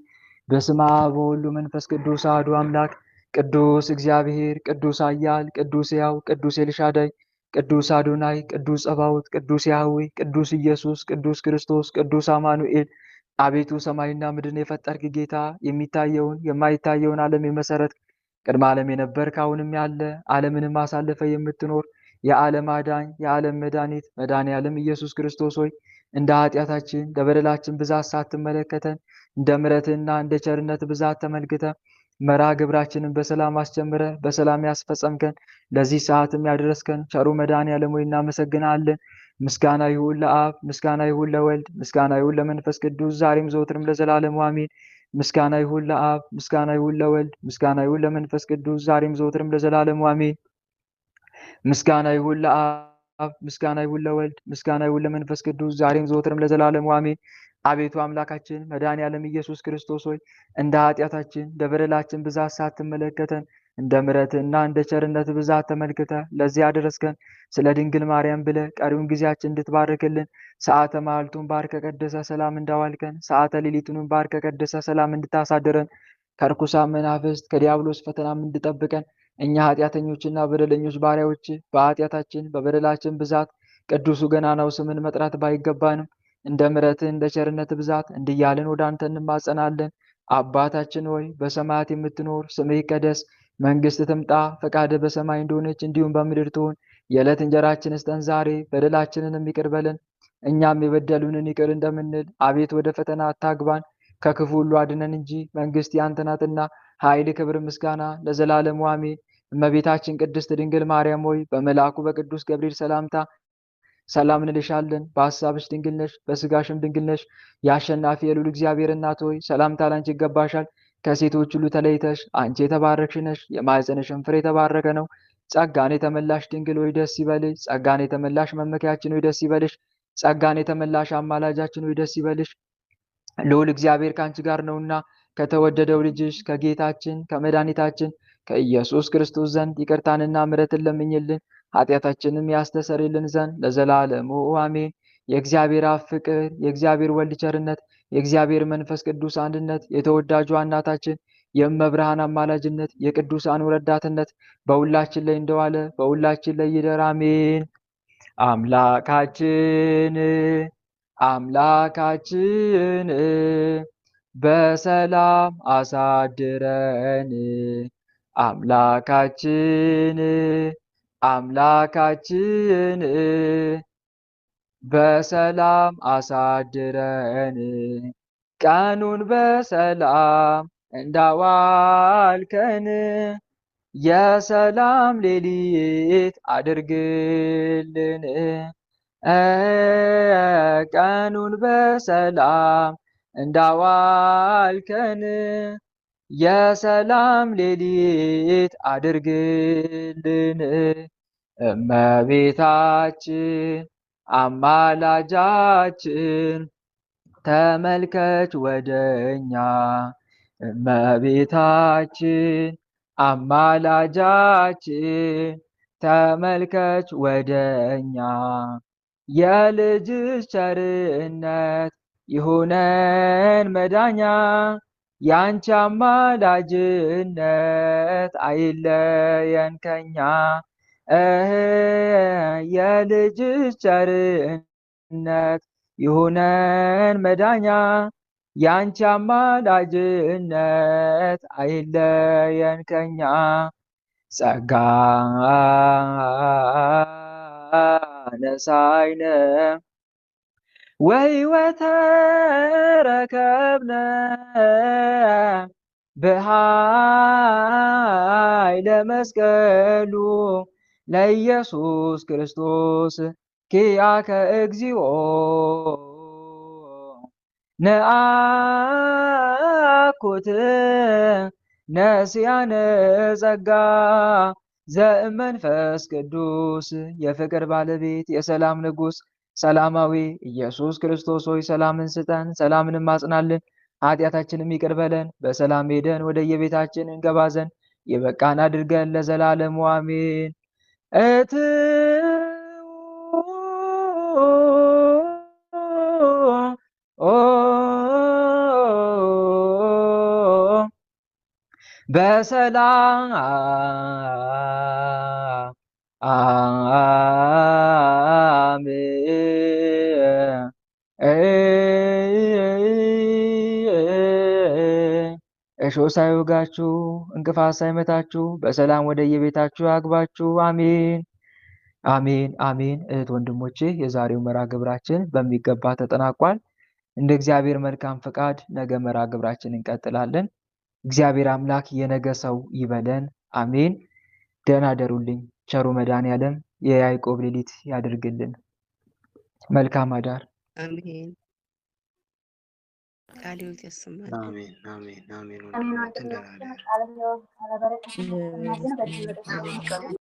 በስመ አብ ወወልድ ወመንፈስ ቅዱስ አሐዱ አምላክ። ቅዱስ እግዚአብሔር፣ ቅዱስ ኃያል፣ ቅዱስ ሕያው፣ ቅዱስ ኤልሻዳይ፣ ቅዱስ አዶናይ፣ ቅዱስ ጸባዖት፣ ቅዱስ ያህዌ፣ ቅዱስ ኢየሱስ፣ ቅዱስ ክርስቶስ፣ ቅዱስ አማኑኤል፣ አቤቱ ሰማይና ምድርን የፈጠርክ ጌታ፣ የሚታየውን የማይታየውን ዓለም የመሰረትክ ቅድመ ዓለም የነበርክ አሁንም ያለ ዓለምንም አሳልፈ የምትኖር የዓለም አዳኝ የዓለም መድኃኒት መድኃኔዓለም ኢየሱስ ክርስቶስ ሆይ እንደ ኃጢአታችን እንደ በደላችን ብዛት ሳትመለከተን እንደ ምሕረትህና እንደ ቸርነት ብዛት ተመልክተ መርሃ ግብራችንን በሰላም አስጀምረ በሰላም ያስፈጸምከን ለዚህ ሰዓትም ያደረስከን ቸሩ መድኃኔዓለም ሆይ እናመሰግናለን። ምስጋና ይሁን ለአብ፣ ምስጋና ይሁን ለወልድ፣ ምስጋና ይሁን ለመንፈስ ቅዱስ ዛሬም ዘወትርም ለዘላለሙ አሜን። ምስጋና ይሁን ለአብ፣ ምስጋና ይሁን ለወልድ፣ ምስጋና ይሁን ለመንፈስ ቅዱስ ዛሬም ዘወትርም ለዘላለሙ አሜን። ምስጋና ይሁን ለአብ፣ ምስጋና ይሁን ለወልድ፣ ምስጋና ይሁን ለመንፈስ ቅዱስ ዛሬም ዘወትርም ለዘላለሙ አሜን። አቤቱ አምላካችን መድኃኔዓለም ኢየሱስ ክርስቶስ ሆይ እንደ ኃጢአታችን እንደ በደላችን ብዛት ሳትመለከተን እንደ ምሕረትህና እንደ ቸርነት ብዛት ተመልክተ ለዚህ ያደረስከን ስለ ድንግል ማርያም ብለ ቀሪውን ጊዜያችን እንድትባርክልን ሰዓተ መዓልቱን ባርከ ቀደሰ ሰላም እንዳዋልከን ሰዓተ ሌሊቱንም ባርከ ቀደሰ ሰላም እንድታሳድረን ከርኩሳን መናፍስት ከዲያብሎስ ፈተናም እንድጠብቀን እኛ ኃጢአተኞችና በደለኞች ባሪያዎች በኃጢአታችን በበደላችን ብዛት ቅዱሱ ገናናው ስምን መጥራት ባይገባንም እንደ ምሕረትህ እንደ ቸርነት ብዛት እንዲያልን ወደ አንተ እንማጸናለን። አባታችን ሆይ በሰማያት የምትኖር ስምህ ይቀደስ፣ መንግስት ትምጣ፣ ፈቃድህ በሰማይ እንደሆነች እንዲሁም በምድር ትሁን። የዕለት እንጀራችንን ስጠን ዛሬ፣ በደላችንን ይቅር በለን እኛም የበደሉንን ይቅር እንደምንል። አቤት ወደ ፈተና አታግባን ከክፉ ሁሉ አድነን እንጂ መንግስት ያንተ ናትና ኃይል፣ ክብር፣ ምስጋና ለዘላለሙ አሜን። እመቤታችን ቅድስት ድንግል ማርያም ሆይ በመልአኩ በቅዱስ ገብርኤል ሰላምታ ሰላም እንልሻለን። በሐሳብሽ ድንግል ነሽ፣ በስጋሽም ድንግል ነሽ። የአሸናፊ የልዑል እግዚአብሔር እናት ሆይ ሰላምታ ላንቺ ይገባሻል። ከሴቶች ሁሉ ተለይተሽ አንቺ የተባረክሽ ነሽ፣ የማኅፀንሽም ፍሬ የተባረከ ነው። ጸጋን የተመላሽ ድንግል ሆይ ደስ ይበልሽ። ጸጋን የተመላሽ መመኪያችን ሆይ ደስ ይበልሽ። ጸጋን የተመላሽ አማላጃችን ሆይ ደስ ይበልሽ። ልዑል እግዚአብሔር ከአንቺ ጋር ነውና ከተወደደው ልጅሽ ከጌታችን ከመድኃኒታችን ከኢየሱስ ክርስቶስ ዘንድ ይቅርታንና ምሕረትን ለምኝልን ኃጢአታችንም ያስተሰርይልን ዘንድ ለዘላለሙ አሜን። የእግዚአብሔር አብ ፍቅር፣ የእግዚአብሔር ወልድ ቸርነት፣ የእግዚአብሔር መንፈስ ቅዱስ አንድነት፣ የተወዳጇ እናታችን የእመብርሃን አማላጅነት፣ የቅዱሳኑ ረዳትነት በሁላችን ላይ እንደዋለ በሁላችን ላይ ይደር አሜን። አምላካችን በሰላም አሳድረን አምላካችን በሰላም አሳድረን ቀኑን በሰላም እንዳዋልከን የሰላም ሌሊት አድርግልን። ቀኑን በሰላም እንዳዋልከን የሰላም ሌሊት አድርግልን እመቤታችን አማላጃችን ተመልከች ወደኛ እመቤታችን አማላጃችን ተመልከች ወደኛ የልጅሽ ቸርነት ይሁነን መዳኛ ያንቺ አማላጅነት አይለየን ከኛ የልጅሽ ቸርነት ይሁነን መዳኛ ያንቺ አማላጅነት አይለየን ከኛ ጸጋ ነሳይነ ወሕይወተ ረከብነ በኃይለ መስቀሉ ለኢየሱስ ክርስቶስ ኪያከ እግዚኦ ነአኩት ነስያነ ጸጋ ዘእመንፈስ ቅዱስ የፍቅር ባለቤት የሰላም ንጉሥ ሰላማዊ ኢየሱስ ክርስቶስ ሆይ ሰላምን ስጠን፣ ሰላምንም አጽናልን፣ ኃጢአታችንም ይቅር በለን፣ በሰላም ሄደን ወደ የቤታችን እንገባ ዘንድ የበቃን አድርገን ለዘላለሙ አሜን። በሰላም እሾህ ሳይወጋችሁ እንቅፋት ሳይመታችሁ በሰላም ወደ የቤታችሁ ያግባችሁ። አሜን አሜን አሜን። እህት ወንድሞቼ የዛሬው መርሃ ግብራችን በሚገባ ተጠናቋል። እንደ እግዚአብሔር መልካም ፈቃድ ነገ መርሃ ግብራችን እንቀጥላለን። እግዚአብሔር አምላክ የነገ ሰው ይበለን። አሜን። ደህና ደሩልኝ። ቸሩ መድኃኔዓለም የያዕቆብ ሌሊት ያድርግልን። መልካም አዳር። አሜን። ቃል ሕይወት ያሰማል። አሜን አሜን አሜን። ወንድማችን ደህና ደር።